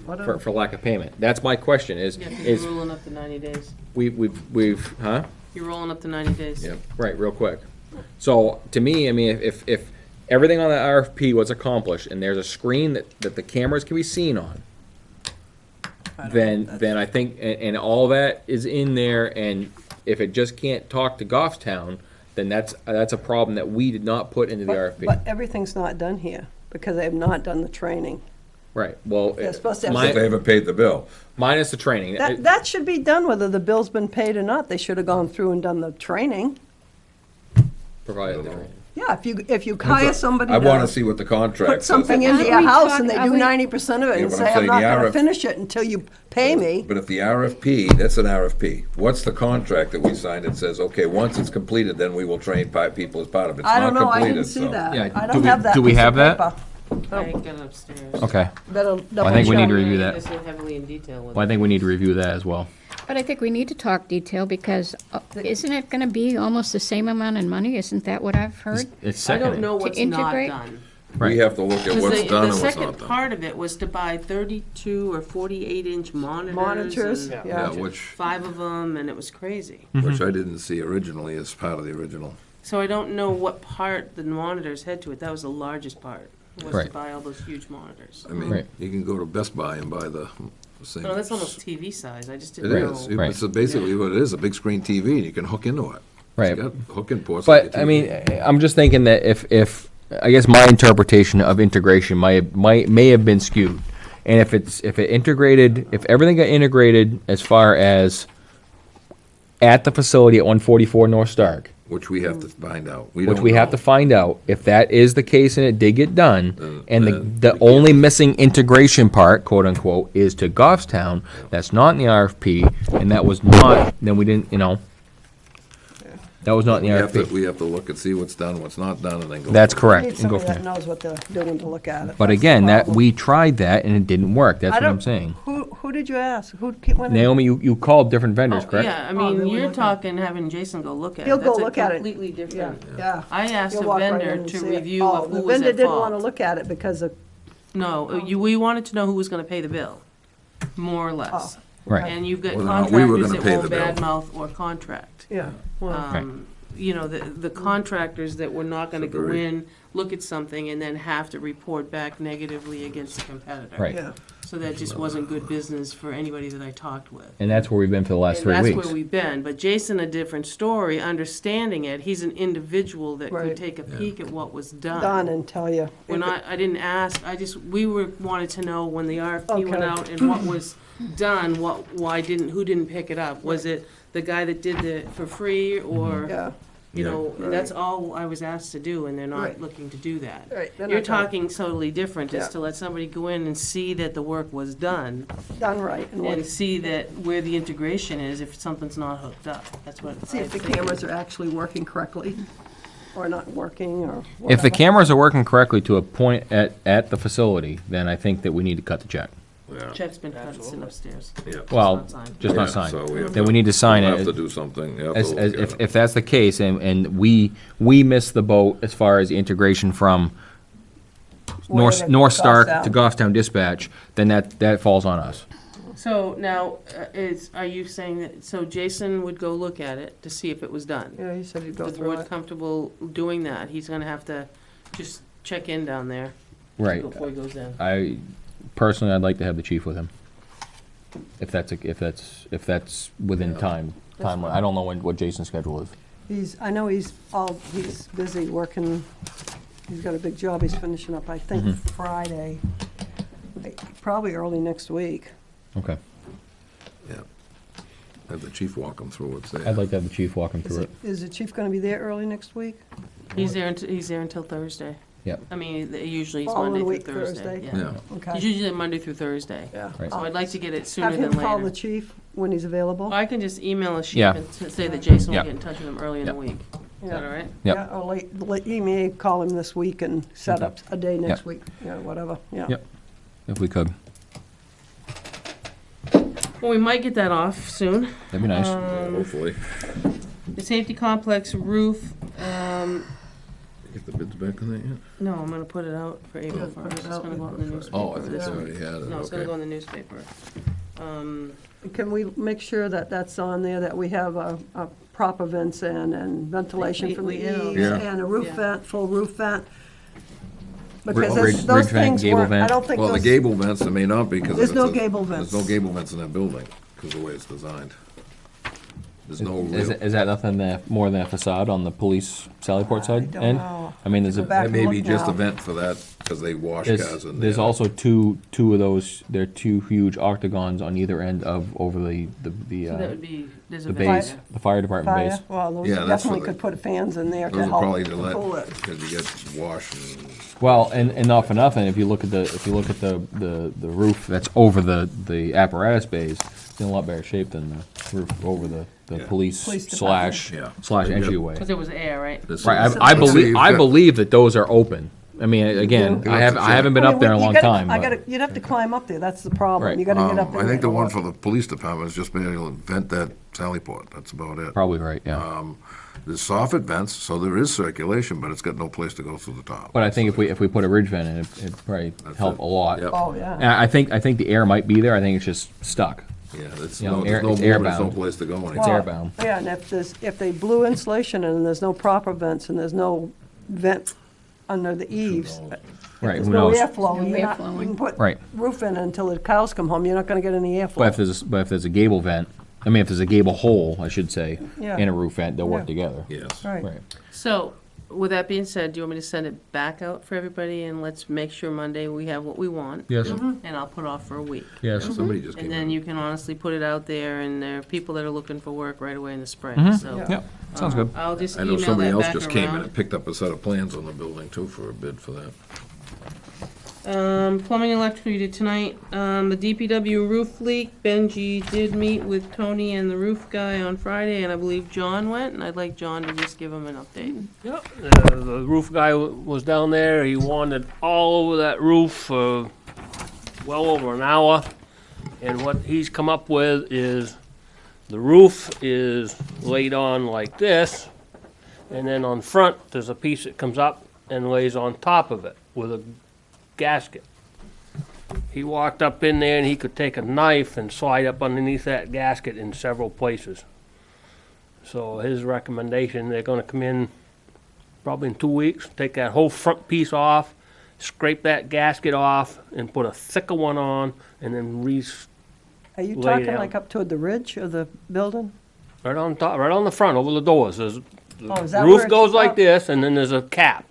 Whatever. for lack of payment. That's my question. Yeah, 'cause Is you're rolling up to 90 days. we've huh? You're rolling up to 90 days. Yeah. Right, real quick. So, to me, I mean, if everything on the RFP was accomplished, and there's a screen that the cameras can be seen on, then I think, and all that is in there, and if it just can't talk to Goffstown, then that's a problem that we did not put into the RFP. But everything's not done here, because they have not done the training. Right, well, They're supposed to have If they haven't paid the bill. minus the training. That should be done whether the bill's been paid or not. They should have gone through and done the training. Provided the training. Yeah, if you hire somebody I wanna to see what the contract put says. something Aren't into your we house talk- and they are do we- 90% of it Yeah, and but say, I'm I'm saying not the gonna RF finish it until you pay me. But if the RFP, that's an RFP, what's the contract that we signed that says, okay, once it's completed, then we will train people as part of it? It's I don't not know, I completed, didn't see so- that. Yeah, I do don't we- have that do we piece of have that? paper. I got it upstairs. Okay. Better I think we need to double review Yeah, that. this is heavily in detail with Well, I it. think we need to review that as well. But I think we need to talk detail because isn't it going to be almost the same amount of money? Isn't that what I've heard? It's I seconded. don't know what's not integrate? done. We have to look at Because what's done and the what's second not done. part of it was to buy 32 or 48-inch Monitors, and yeah. Which 5 of them, and it was crazy. I didn't see originally as part of the original. So I don't know what part the monitors had to it. That was the largest part, was to Right. buy all those huge monitors. I mean, Right. you can go to Best Buy and buy the same. No, that's almost TV size. I just It didn't know. is. Right. It's basically what it is, a big screen TV, and you can hook into it. Right. It's got hooking ports. like But a I mean, TV. I'm just thinking that if I guess my interpretation of integration may have been skewed, and if everything got integrated as far as at the facility at 144 North Stark, Which we have to find out. which we have to find out if that is the case and it did get done, and then the only missing integration part, quote unquote, is to Goffstown. That's not in the RFP, and that was not. Then we didn't, that was not in the RFP. We have to look and see what's done, what's not done, and then go. That's from We correct. need And go somebody from that there. knows what they're doing to look at it. But That's the again, that problem. we tried that and it didn't work. That's I what I'm don't- saying. Who did you ask? Who went in? Naomi, you called different vendors, Oh, correct? yeah, I Oh, they mean, would you're look at talking having Jason go look at it. He'll go That's a look at it. completely Yeah, different. yeah. I asked You'll a walk right in vendor and to see it. review Oh, of who the was vendor at didn't want to fault. look at it because of, No, we wanted to know who was gonna pay the bill, more or less. Right. And you've got Whether or not we were contractors gonna that pay won't the bill. badmouth or contract. yeah. Well, You know, the contractors that were not gonna go Agreed. in, look at something, and then have to report back negatively against the competitor. Right. yeah. So that just wasn't good business for anybody that I talked with. And that's where we've been for the last And 3 that's weeks. where we've been, but Jason, a different story, understanding it, he's an individual that Right. could take a peek at what was Done and tell you. We're not, I didn't ask, wanted to know when the RFP went Okay. out and what was done, who didn't pick it up? Was it the guy that did it for free, or, Yeah, you know, Right. that's all I was asked to do, and they're not Right. looking to do that. right. They're You're not gonna- talking totally different, is Yeah. to let somebody go in and see that the work was done, Done right. And and what- see that where the integration is if something's not hooked up. That's what. see if the I think. cameras are actually working correctly or not working or If the whatever. cameras are working correctly to a point at the facility, then I think that we need to cut the check. Yeah. Check's been cut, it's in upstairs. Yeah. Well, not signed. just not Yeah, signed. so we have Then to- we need to sign We'll have to it. do something. You have to As, look as, at if, it. if that's the case, and we missed the boat as far as the integration from Where to North Stark Goffstown. to Goffstown Dispatch, then that falls on us. So now, are you saying that, so Jason would go look at it to see if it was done? Yeah, he said he'd go Is the through board it. comfortable doing that? He's gonna have to just check in down there Right. before he goes in. Personally, I'd like to have the chief with him. If that's within time. I don't know what Jason's schedule is. I know he's busy working, he's got a big job he's finishing up, I think, Friday, probably early next week. Okay. Yeah. Have the chief walk them through what's there. I'd like to have the chief walk him through it. Is the chief gonna be there early next week? He's there until Thursday. Yep. I mean, usually it's Following Monday week, through Thursday. Thursday. Yeah. Yeah. Okay. He's usually Monday through Thursday. Yeah. Right. So I'd like to get it sooner Have than him call the later. chief when he's available. I can just email a sheet Yeah. and say that Jason will Yeah. get in touch with him early in the Yeah. week. Is that all right? Yep. Yeah, or he may call him this week and set up a day next Yep. week, yeah, whatever, yeah. Yep. If we could, Well, we might get that off soon. that'd be nice. Hopefully. The safety complex roof, Get the bids back on that yet? no, I'm gonna put it out for April Put it first. It's out gonna go out in the newspaper Oh, I thought this you week. already had it, No, it's gonna go okay. in the newspaper. Can we make sure that that's on there, that we have a proper vents in and ventilation from the We- we- eaves Yeah. and a roof Yeah. vent, full roof vent? Ridge- Because ridge those vent, things gable weren't, I vent. don't think Well, the those, gable vents, there may not be because. There's no gable vents. There's no gable vents in that building because of the way it's designed. There's no Is real. that nothing more than a facade on the police Sallyport I side don't end? know. I mean, there's Go back a, That may and be look just a now. vent for that because they wash cars there's, in there. there's also two of those, there are two huge octagons on either end of, over the So that would be, there's a the vent bays, the fire department Fire, bays. well, those Yeah, that's definitely for could put fans in there to Those are help probably to cool let, it. because you get wash and. Well, and not for nothing, if you look at the roof that's over the apparatus bays, it's in a lot better shape than the roof over the Yeah. police Police slash Yeah. slash They've got- entryway. because there was air, right? This Right, is- I let's see, believe, you've I got- believe that those are open. I mean, again, do. I haven't been I up mean, there in a you long gotta- time. I but- gotta, you'd have to climb up there, that's the problem. Right. You gotta get up there. I think the and one look. for the police department is just being able to vent that sally port, that's about it. Probably right, yeah. There's soffit vents, so there is circulation, but it's got no place to go through the top. But I think if we put a ridge vent in, it'd probably help it. a lot. Yep. Oh, yeah. And I think the air might be there. I think it's just stuck. Yeah, it's You know, no, there's no it's movement, there's no airbound. place to go It's anymore. airbound. Yeah, and if they blew insulation in and there's no proper vents and there's no vent under the eaves, Right, there's who no knows? airflow, No you're not, airflowing. you can put Right. roof in until the cows come home, you're not gonna get any But airflow. if there's a gable vent, I mean, if there's a gable hole, I should say, Yeah. and a roof vent, they'll work Yeah. together. Yes. Right. Right. So, with that being said, do you want me to send it back out for everybody, and let's make sure Monday we have what we want? Yes. And I'll put off for a week. Yes. Somebody just came And in. then you can honestly put it out there, and there are people that are looking for work right away in the spring, Mhm. so. Yeah. Yep. Sounds good. I'll just I know email somebody that else back just came in around. and picked up a set of plans on the building too for a bid for that. Plumbing and electrical you did tonight. The DPW roof leak, Benji did meet with Tony and the roof guy on Friday, and I believe John went, and I'd like John to just give him an update. Yep, the roof guy was down there, he wanted all over that roof for well over an hour. And what he's come up with is, the roof is laid on like this, and then on front, there's a piece that comes up and lays on top of it with a gasket. He walked up in there and he could take a knife and slide up underneath that gasket in several places. So his recommendation, they're gonna come in probably in 2 weeks, take that whole front piece off, scrape that gasket off, and put a thicker one on, and then Are you lay talking down. like up toward the ridge of the building? right on top, right on the front, over the doors. There's, Oh, is the that where roof it's goes like up? this, and then there's a cap,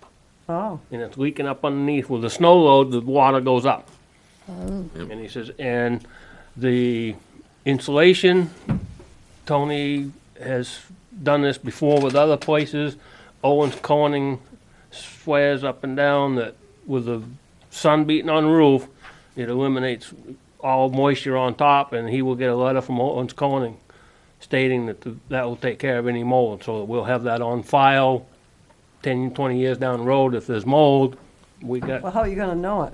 Oh, and it's leaking up underneath. With the snow load, the water goes up. Oh. And he says, and the insulation, Tony has done this before with other places. Owens Corning swears up and down that with the sun beating on the roof, it eliminates all moisture on top, and he will get a letter from Owens Corning stating that that will take care of any mold. So we'll have that on file 10, 20 years down the road. If there's mold, we got, well, how are you gonna know it?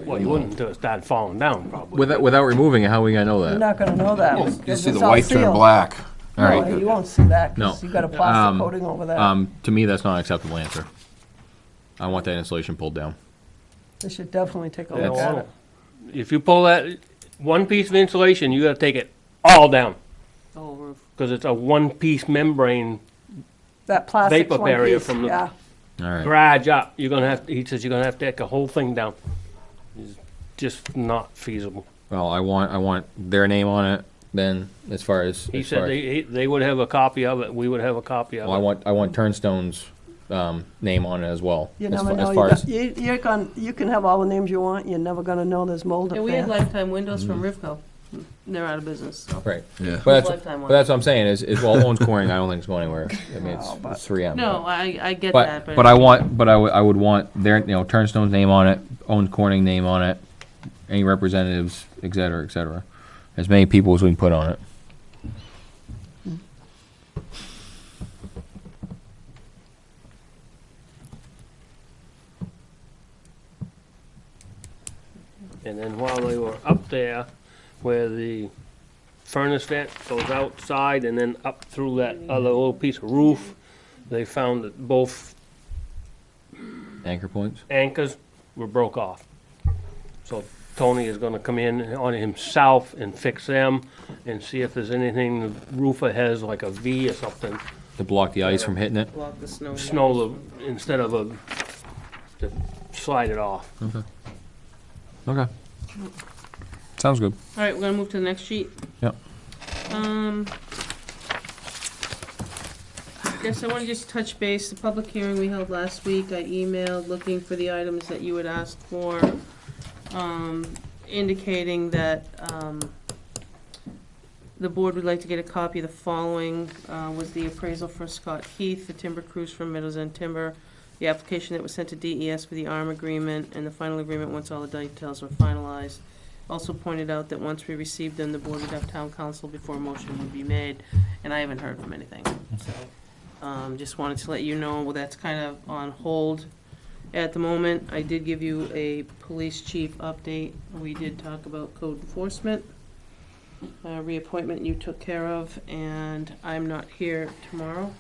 well, you wouldn't until it started falling down, probably. Without removing it, how are we gonna know You're that? not gonna know that. You because see the it's all white turn sealed. black. All right. No, you won't see that, No. because you got a plastic coating over that. To me, that's not an acceptable answer. I want that insulation pulled down. They should definitely take a Yeah, look at well, it. If you pull that one piece of insulation, you gotta take it all down, The whole roof. because it's a one-piece membrane That plastic's vapor one barrier piece, from the- yeah. All right. garage up. You're gonna have, he says you're gonna have to take the whole thing down. It's just not feasible. Well, I want their name on it. Then, as far as He said they would have a copy of it, we would have a copy of well, it. I want Turnstone's name on it as well. You as never fa- know. As far as You can have all the names you want, you're never gonna know there's mold And up we have there. lifetime windows from Rivco. They're out of business, so. right. Yeah. But Lifetime that's what I'm saying is well, Owens Corning. I don't think it's going anywhere. I mean, No, but- it's 3M. No, I get that, But I would want their Turnstone's name on it, Owens Corning name on it, any representatives, et cetera, et cetera. As many people as we can put on it. And then while they were up there, where the furnace vent goes outside and then up through that other little piece of roof, they found that both Anchor points. anchors were broke off. So Tony is gonna come in on himself and fix them and see if there's anything the roofer has, like a V or something, To block the ice from hitting it. Block the snow. instead of to slide it off. Okay. Sounds good. All right, we're gonna move to the next sheet. Yep. Guess I wanna just touch base, the public hearing we held last week, I emailed looking for the items that you had asked for, indicating that, the board would like to get a copy of the following, was the appraisal for Scott Heath, the timber cruise from Meadows End Timber, the application that was sent to DES for the ARM agreement, and the final agreement once all the details were finalized. Also pointed out that once we received them, the board would have town council before a motion would be made, and I haven't heard from anything, so. Just wanted to let you know, well, that's kind of on hold. At the moment, I did give you a police chief update. We did talk about code enforcement, reappointment you took care of, and I'm not here tomorrow.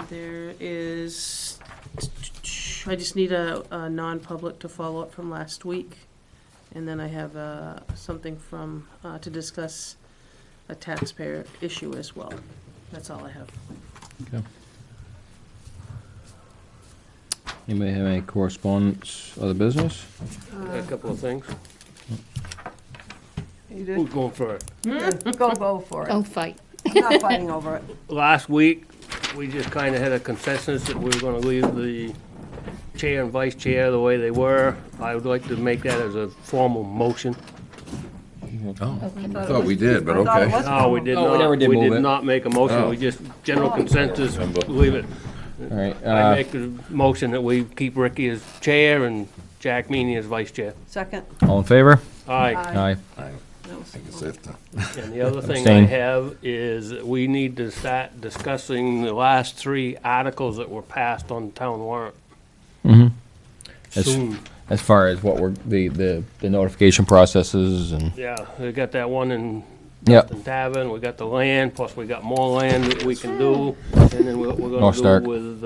There is, I just need a non-public to follow up from last week. And then I have something from, to discuss a taxpayer issue as well. That's all I have. Okay. Anybody have any correspondence, other business? A couple of things. You Who's did? going first? Go for it. Don't fight. I'm not fighting over it. Last week, we just kind of had a consensus that we were going to leave the chair and vice chair the way they were. I would like to make that as a formal motion. Oh, I thought we did, but I thought it okay. was No, we did Oh, we not. never did We move did it. not make a motion. Oh. We just, general consensus, leave it. All right, I make a motion that we keep Ricky as chair and Jack Meany as vice chair. Second. all in favor? Aye. Aye. I guess I have to- And the other thing I Abstain. have is that we need to start discussing the last 3 articles that were passed on the town warrant As- soon. As far as what we're, the notification processes and, Yeah, we got that one in yep, Dustin Tavern, we got the land, plus we got more land that we can do, and then we're gonna North do Stark. with,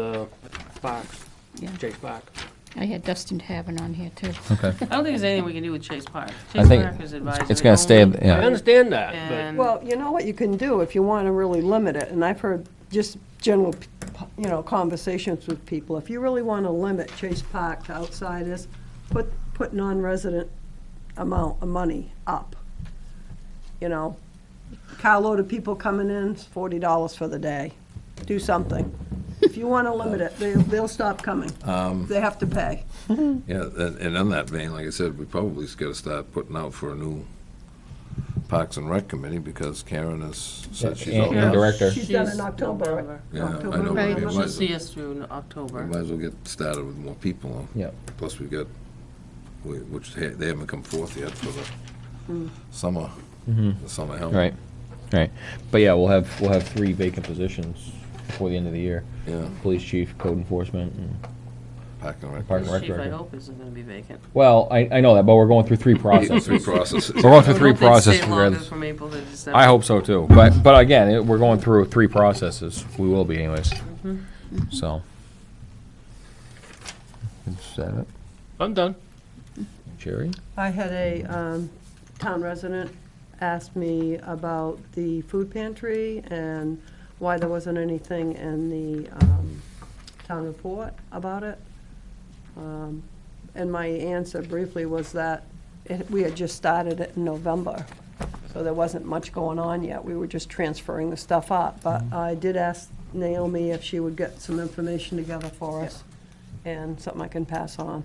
Parks, Yeah. Chase Park. I had Dustin Tavern on here too. okay. I don't think there's anything we can do with Chase Park. I Chase think Park is advisory it's gonna stay, only, I yeah, understand that, but And Well, you know what you can do if you want to really limit it, and I've heard just general, conversations with people. If you really want to limit Chase Park to outsiders, put non-resident amount of money up. Carload of people coming in, it's $40 for the day. Do something. If you want to limit it, they'll stop coming. They have to pay. Yeah, and on that vein, like I said, we probably just gotta start putting out for a new Parks and Rec committee, because Karen has said she's all and done. director. She's done in She's October. November. Yeah, October, I know, Right. we She'll might as see well, us through in we October. might as well get started with more people. Yep. Plus we got, which they haven't come forth yet for the summer, the summer help. Right, right. But yeah, we'll have 3 vacant positions before the end of the year. Yeah, Police chief, code enforcement, and Park and Rec. Park and Rec Chief, I director. hope isn't gonna be vacant. Well, I know that, but we're going through 3 processes. Three processes. We're going through I 3 hope they stay processes. longer regardless. from April to December. I hope so too. But again, we're going through 3 processes. We will be anyways. So. Is that it? I'm done. Jerry? I had a town resident ask me about the food pantry and why there wasn't anything in the town report about it. And my answer briefly was that we had just started it in November, so there wasn't much going on yet. We were just transferring the stuff up. But I did ask Naomi if she would get some information together for us, and something I can pass on.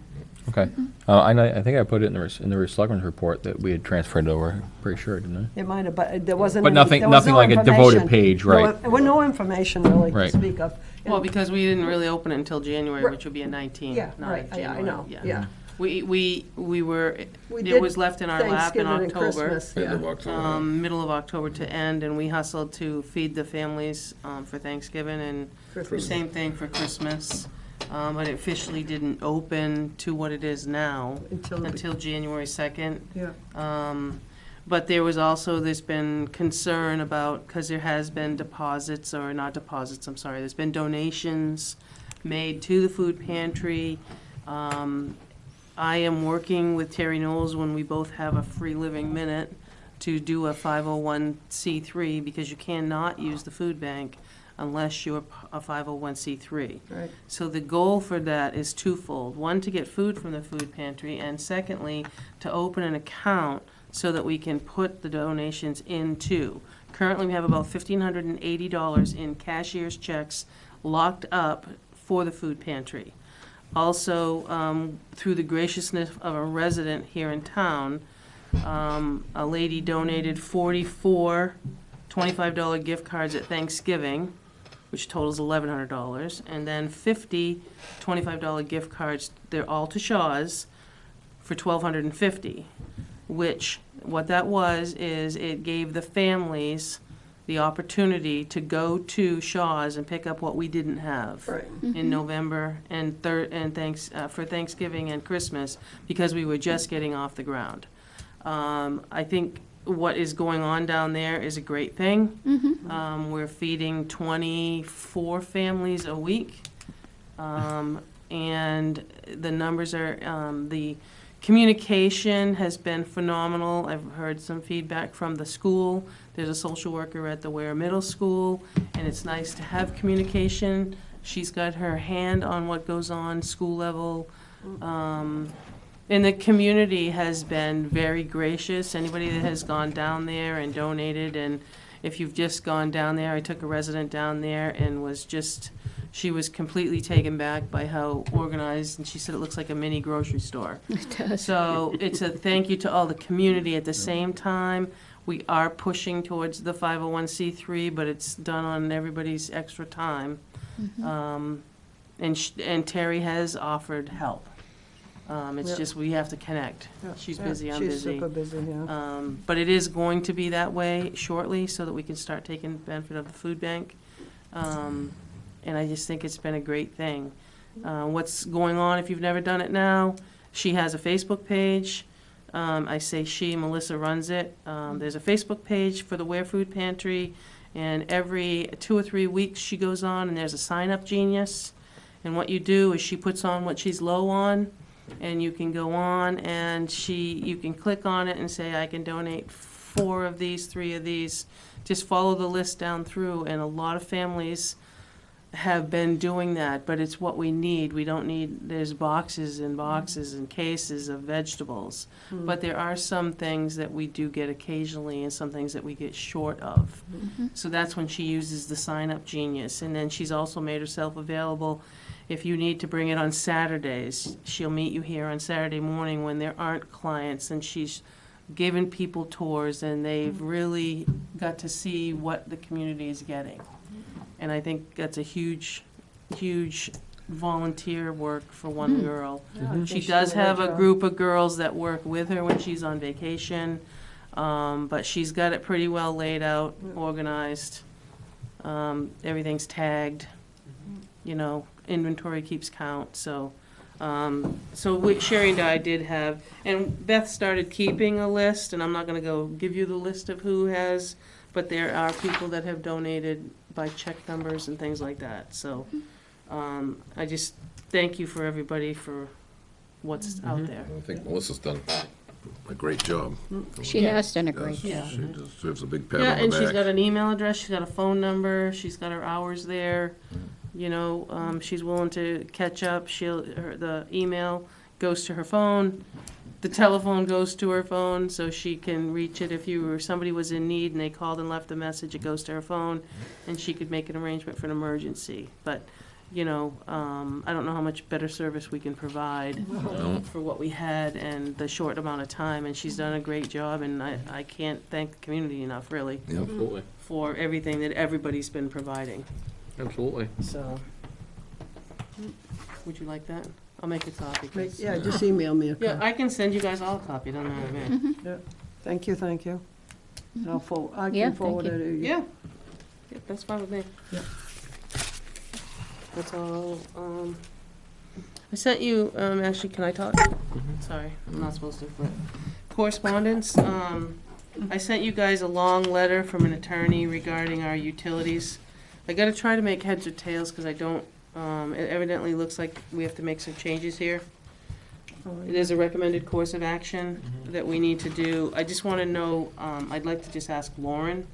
Okay. I think I put it in the Selectmen's report that we had transferred it over. Pretty sure, didn't I? It might have, but there wasn't. But any- nothing- there was nothing no like a devoted information. page, right. There was no information really to Right. speak of. And- Well, because we didn't really open it until January, Right. which would be a 19, Yeah, not a right, January. I know, yeah. We were, We it did was left in our lap in Thanksgiving and October, Christmas, End of yeah. October. middle of October to end, and we hustled to feed the families for Thanksgiving and Christmas. same thing for Christmas. But it officially didn't open to what it is now until January 2nd. Yeah. But there's been concern about, because there has been deposits, or not deposits, I'm sorry, there's been donations made to the food pantry. I am working with Terry Knowles when we both have a free living minute to do a 501c3, because you cannot use the food bank unless you're a 501c3. Right. So the goal for that is twofold. One, to get food from the food pantry, and secondly, to open an account so that we can put the donations into. Currently, we have about $1,580 in cashier's checks locked up for the food pantry. Also, through the graciousness of a resident here in town, a lady donated 44 $25 gift cards at Thanksgiving, which totals $1,100, and then 50 $25 gift cards, they're all to Shaw's, for $1,250, which, what that was, is it gave the families the opportunity to go to Shaw's and pick up what we didn't have Right. in November and for Thanksgiving and Christmas, because we were just getting off the ground. I think what is going on down there is a great thing. We're feeding 24 families a week. And the numbers are, the communication has been phenomenal. I've heard some feedback from the school. There's a social worker at the Weare Middle School, and it's nice to have communication. She's got her hand on what goes on school level. And the community has been very gracious. Anybody that has gone down there and donated, and if you've just gone down there, I took a resident down there and she was completely taken back by how organized, and she said it looks like a mini grocery store. It does. So it's a thank you to all the community. At the same time, we are pushing towards the 501c3, but it's done on everybody's extra time. And Terry has offered help. It's Yeah. just we have to connect. Yeah. She's Yeah, busy, I'm she's busy. super busy, yeah. But it is going to be that way shortly, so that we can start taking benefit of the food bank. And I just think it's been a great thing. What's going on, if you've never done it now, she has a Facebook page. I say she, Melissa runs it. There's a Facebook page for the Weare Food Pantry, and every 2 or 3 weeks she goes on, and there's a sign-up genius. And what you do is she puts on what she's low on, and you can go on and you can click on it and say, I can donate 4 of these, 3 of these. Just follow the list down through, and a lot of families have been doing that, but it's what we need. We don't need, there's boxes and boxes and cases of vegetables. But there are some things that we do get occasionally and some things that we get short of. So that's when she uses the sign-up genius. And then she's also made herself available. If you need to bring it on Saturdays, she'll meet you here on Saturday morning when there aren't clients, and she's given people tours, and they've really got to see what the community is getting. And I think that's a huge, huge volunteer work for one girl. She does have a group of girls that work with her when she's on vacation, but she's got it pretty well laid out, organized. Everything's tagged, inventory keeps count, so. Sherry and I did have, and Beth started keeping a list, and I'm not gonna go give you the list of who has, but there are people that have donated by check numbers and things like that, so. I just thank you for everybody for what's out there. I think Melissa's done a great job. She has done a great She job. deserves a big pat Yeah, on the and back. she's got an email address, she's got a phone number, she's got her hours there. She's willing to catch up. The email goes to her phone, the telephone goes to her phone, so she can reach it if somebody was in need and they called and left a message, it goes to her phone, and she could make an arrangement for an emergency. But, I don't know how much better service we can provide for what we had and the short amount of time, and she's done a great job, and I can't thank the community enough, really, Absolutely. for everything that everybody's been providing. Absolutely. So, would you like that? I'll make a copy. 'cause- Yeah, just email me a Yeah, copy. I can send you guys all a copy, doesn't matter to me. Thank you. I Yeah, can thank forward you. it to you. Yeah. Yeah, that's fine with me. Yeah. That's all, I sent you, actually, can I talk? Sorry, I'm not supposed to, but correspondence, I sent you guys a long letter from an attorney regarding our utilities. I gotta try to make heads or tails, because I don't, it evidently looks like we have to make some changes here. There's a recommended course of action that we need to do. I just wanna know, I'd like to just ask Lauren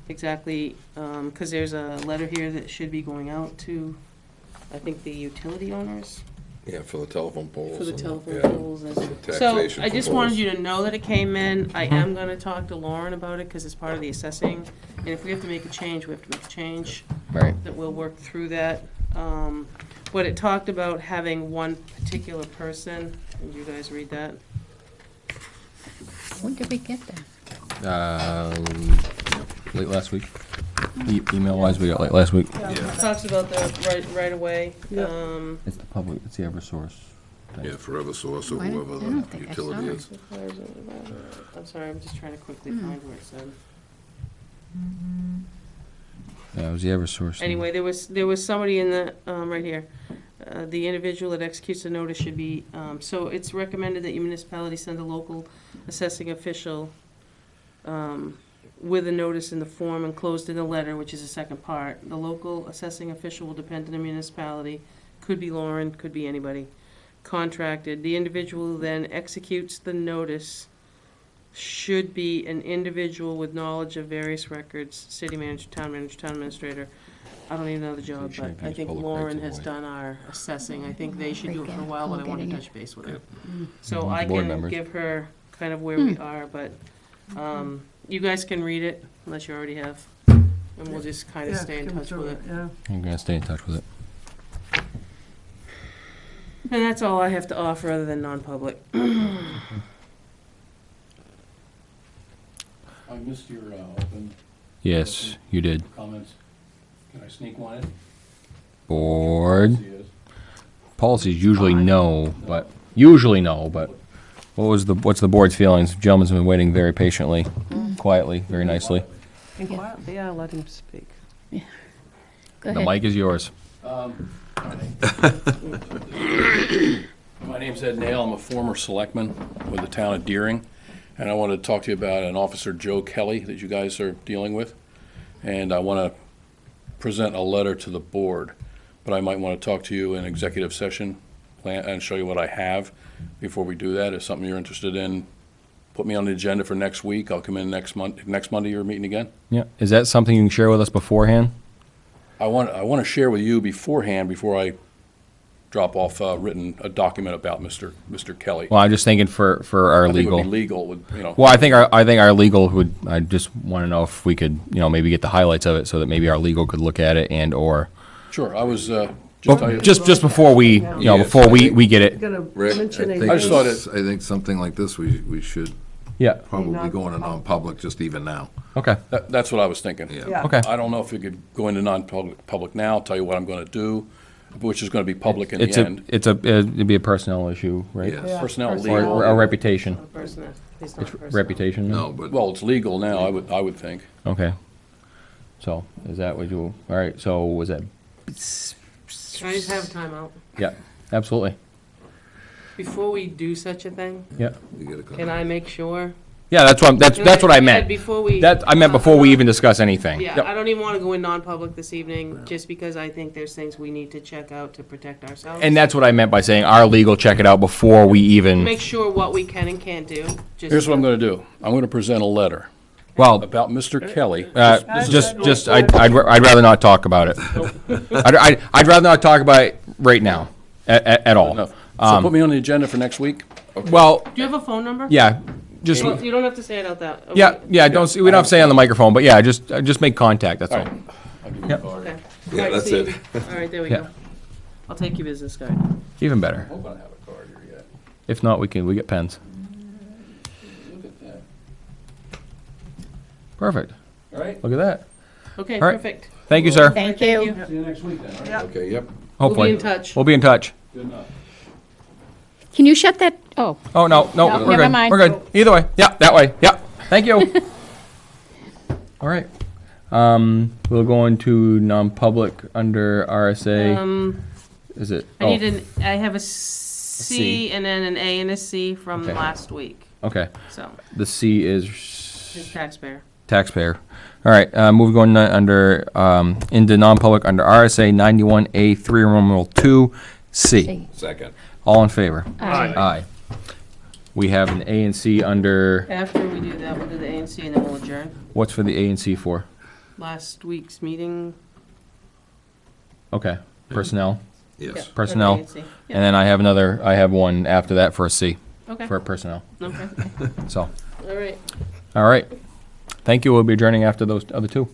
exactly, because there's a letter here that should be going out to, I think, the utility owners. Yeah, for the telephone poles. For the and, telephone yeah, poles and- the So taxation I for just poles. wanted you to know that it came in. I am gonna talk to Lauren about it, because it's part of the assessing. And if we have to make a change, we have to make a change, Right. that we'll work through that. But it talked about having one particular person. Did you guys read that? When did we get that? Late last week. Email wise, we got late last week. It talks about the right away. Yeah. It's the public. It's the EverSource. Yeah, for Eversource or I don't- whoever I don't the think I utility saw is. I'm sorry, I'm just trying to quickly find where it said. Yeah, it was the Eversource. thing. Anyway, there was somebody in the, right here. The individual that executes the notice should be, so it's recommended that your municipality send a local assessing official with a notice in the form enclosed in the letter, which is the second part. The local assessing official will depend on the municipality, could be Lauren, could be anybody, contracted. The individual who then executes the notice should be an individual with knowledge of various records, city manager, town administrator. I don't even know the job, but I think Lauren has done our assessing. I think they should do it for a while, but I want to touch base with her. So I Board can members. give her kind of where we are, but you guys can read it, unless you already have, and we'll just kind of Yeah, stay in skim touch through with it. Yeah. I'm gonna stay in touch with it. And that's all I have to offer other than non-public. I missed your open Yes, you did. comments. Can I sneak one in? Board. See it. Policies usually no, but what's the board's feelings? Gentleman's been waiting very patiently, quietly, very nicely. And quietly, yeah, let him speak. Go The ahead. mic is yours. My name's Ed Nail. I'm a former selectman with the town of Deering, and I wanted to talk to you about an Officer Joe Kelly that you guys are dealing with. And I want to present a letter to the board, but I might want to talk to you in executive session and show you what I have before we do that. If something you're interested in, put me on the agenda for next week. I'll come in next Monday you're meeting again. Yeah, is that something you can share with us beforehand? I want to share with you beforehand, before I drop off a document about Mr. Kelly. Well, I'm just thinking for our I think it legal. would be legal, you know. Well, I think our legal would. I just want to know if we could, maybe get the highlights of it so that maybe our legal could look at it and or. Sure, I was Just before we, before we get it. Gonna Rick, I mention think, a I just thought I think something like this, we should Yeah. probably go into non-public just even now. Okay. that's what I was thinking. Yeah. Okay. I don't know if you could go into non-public now, tell you what I'm going to do, which is going to be public in the end. It'd be a personnel issue, right? Yes. Yeah. Personnel, Personnel. Or legal. a reputation. Person, he's not a It's person. reputation. No, but Well, it's legal now, I would think. Okay. So is that what you? All right. So was that? Can I just have a timeout? Yeah. Absolutely. Before we do such a thing, Yeah. you gotta come. can I make sure? Yeah. That's what I meant. Before we. That I meant before we even discuss anything. Yeah, Yep. I don't even want to go in non-public this evening, just because I think there's things we need to check out to protect ourselves. And that's what I meant by saying our legal check it out before we even. Make sure what we can and can't do. Just Here's what I'm going to do. I'm going to present a letter Well, about Mr. Kelly. I'd rather not talk about it. I'd rather not talk about it right now, at all. No. So put me on the agenda for next week? Well, Do you have a phone number? yeah, just You don't have to say it out loud. yeah. We don't have to say it on the microphone, but yeah, just make contact. That's All all. right. I'll give you a card. Okay. Yeah, All right, that's so it. All right, there we Yeah. go. I'll take your business card. Even better. I hope I don't have a card here yet. If not, we get pens. Look at that. Perfect. All right? Look at that. Okay, All right. perfect. Thank you, sir. Thank you. See you next week then, all right? Okay, yep. Hopefully, We'll be in touch. We'll be in touch. Good enough. Can you shut that? Oh, Oh no, No, we're never good. mind. We're good. Either way. Yeah, that way. Yeah. Thank you. All right. We'll go into non-public under RSA. Is it? I need I have a C C. and then an A and a C from Okay. last week, Okay. so, The C is his taxpayer. taxpayer. All right. Moving on under into non-public under RSA 91A3 Roman 2 C. see. Second. All in favor? Aye. Aye. We have an A and C under. After we do that, we'll do the A and C and then we'll adjourn. What's for the A and C for? Last week's meeting. Okay. Personnel. Yes. Personnel. A and C. Yeah. And then I have one after that for a C, Okay, for personnel. okay, So, all right. all right. Thank you. We'll be adjourning after those other two.